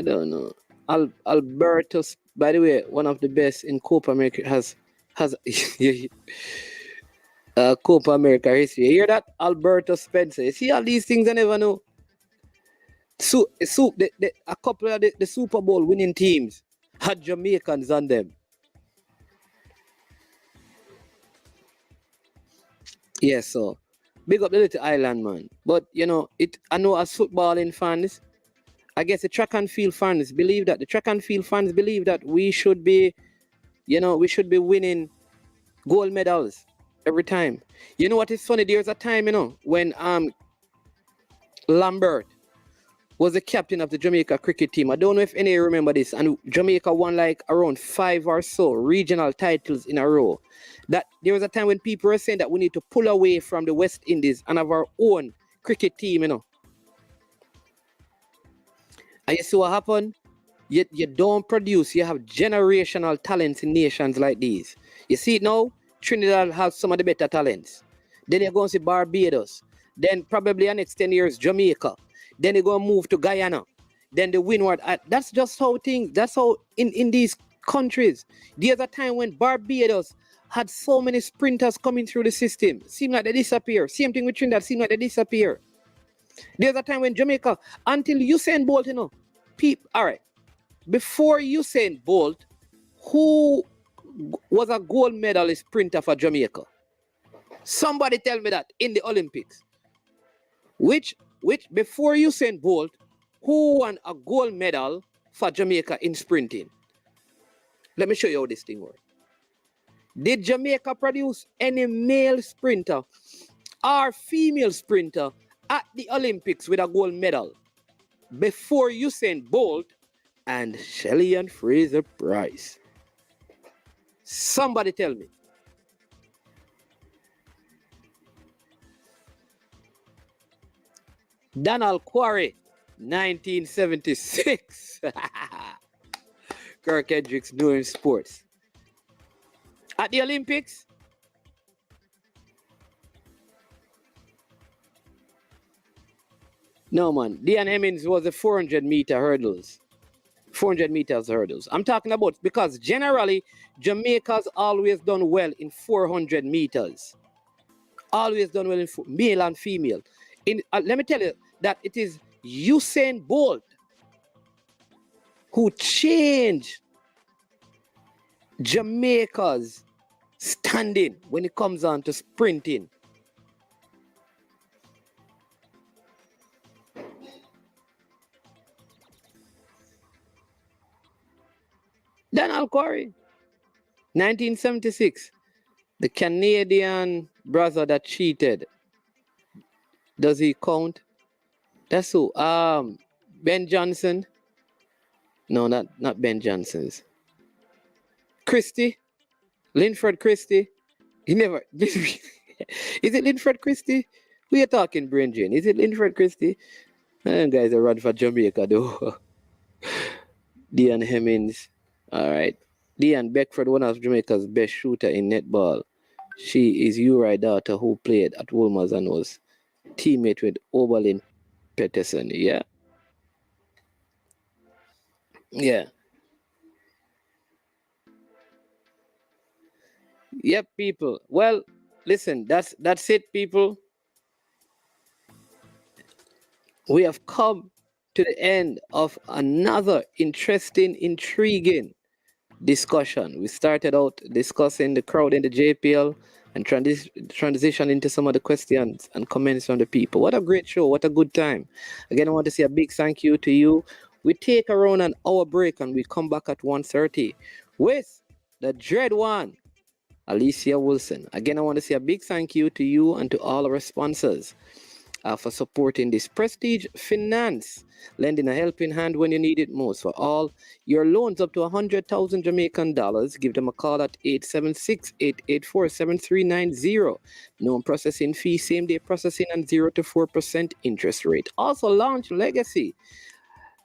don't know. Alberto, by the way, one of the best in Copa America has Copa America history. You hear that? Alberto Spencer. You see all these things I never know. A couple of the Super Bowl winning teams had Jamaicans on them. Yeah, so big up the little island, man. But you know, I know as footballing fans, I guess the track and field fans believe that we should be, winning gold medals every time. You know what is funny? There's a time, when Lambert was the captain of the Jamaica cricket team. I don't know if any of you remember this. And Jamaica won like around 5 or so regional titles in a row. That there was a time when people were saying that we need to pull away from the West Indies and have our own cricket team, And you see what happened? You don't produce. You have generational talents in nations like these. You see it now? Trinidad has some of the better talents. Then you're going to see Barbados. Then probably the next 10 years, Jamaica. Then you're going to move to Guyana. Then the Windward. That's just how things, that's how in these countries. There's a time when Barbados had so many sprinters coming through the system. Seemed like they disappear. Same thing with Trinidad. Seemed like they disappear. There's a time when Jamaica, until Usain Bolt, all right. Before Usain Bolt, who was a gold medalist sprinter for Jamaica? Somebody tell me that in the Olympics. Which before Usain Bolt, who won a gold medal for Jamaica in sprinting? Let me show you how this thing works. Did Jamaica produce any male sprinter or female sprinter at the Olympics with a gold medal before Usain Bolt and Shelley and Fraser Price? Somebody tell me. Donald Quarry, 1976. Kirk Hendricks doing sports. At the Olympics, no, man. Dean Hemmings was the 400-meter hurdles. 400 meters hurdles. I'm talking about because generally Jamaica's always done well in 400 meters. Always done well in male and female. Let me tell you that it is Usain Bolt who changed Jamaica's standing when it comes on to sprinting. Donald Quarry, 1976, the Canadian brother that cheated. Does he count? That's who. Ben Johnson. No, not Ben Johnson's. Christie, Linford Christie. He never. Is it Linford Christie? We are talking brain drain. Is it Linford Christie? And guys, I run for Jamaica though. Dean Hemmings. All right. Dean Beckford, one of Jamaica's best shooter in netball. She is Uri daughter who played at Wolmer's and was teammate with Oberlin Peterson. Yeah. Yeah. Yep, people. Well, listen, that's it, people. We have come to the end of another interesting, intriguing discussion. We started out discussing the crowd in the JPL and transition into some of the questions and comments from the people. What a great show. What a good time. Again, I want to say a big thank you to you. We take around an hour break and we come back at 1:30 with the Dread One, Alicia Wilson. Again, I want to say a big thank you to you and to all our sponsors for supporting this Prestige Finance, lending a helping hand when you need it most. For all your loans up to 100,000 Jamaican dollars, give them a call at 876-884-7390. No processing fee, same day processing, and 0 to 4% interest rate. Also launch Legacy.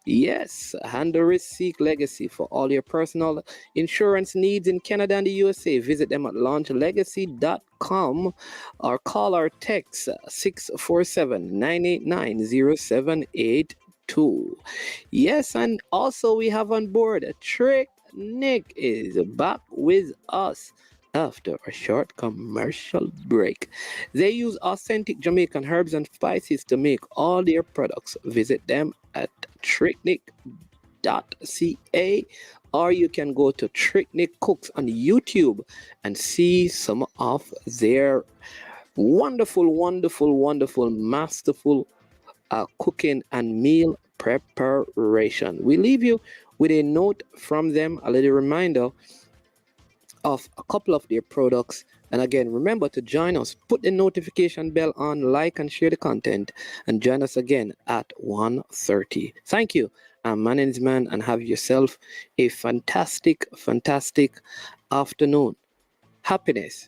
Yes, handle risk, seek legacy for all your personal insurance needs in Canada and the USA. Visit them at launchlegacy.com or call or text 647-989-0782. Yes, and also we have on board Trick Nick is back with us after a short commercial break. They use authentic Jamaican herbs and spices to make all their products. Visit them at tricknick.ca, or you can go to Tricknick Cooks on YouTube and see some of their wonderful, masterful cooking and meal preparation. We leave you with a note from them, a little reminder of a couple of their products. And again, remember to join us, put the notification bell on, like and share the content, and join us again at 1:30. Thank you. I'm Man's Man, and have yourself a fantastic afternoon. Happiness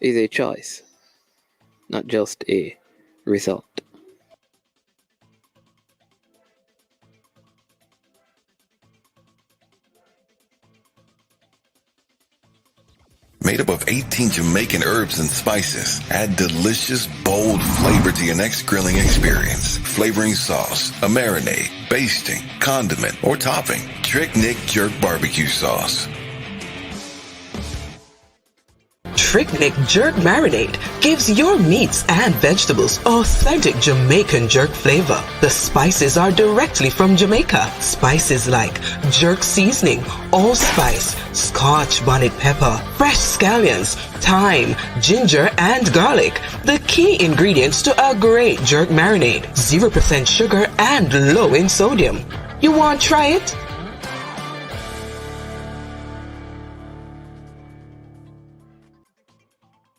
is a choice, not just a result. Made up of 18 Jamaican herbs and spices, add delicious, bold flavor to your next grilling experience. Flavoring sauce, a marinade, basting, condiment, or topping. Trick Nick Jerk Barbecue Sauce. Trick Nick Jerk Marinade gives your meats and vegetables authentic Jamaican jerk flavor. The spices are directly from Jamaica. Spices like jerk seasoning, allspice, Scotch bonnet pepper, fresh scallions, thyme, ginger, and garlic. The key ingredients to a great jerk marinade. 0% sugar and low in sodium. You want to try it?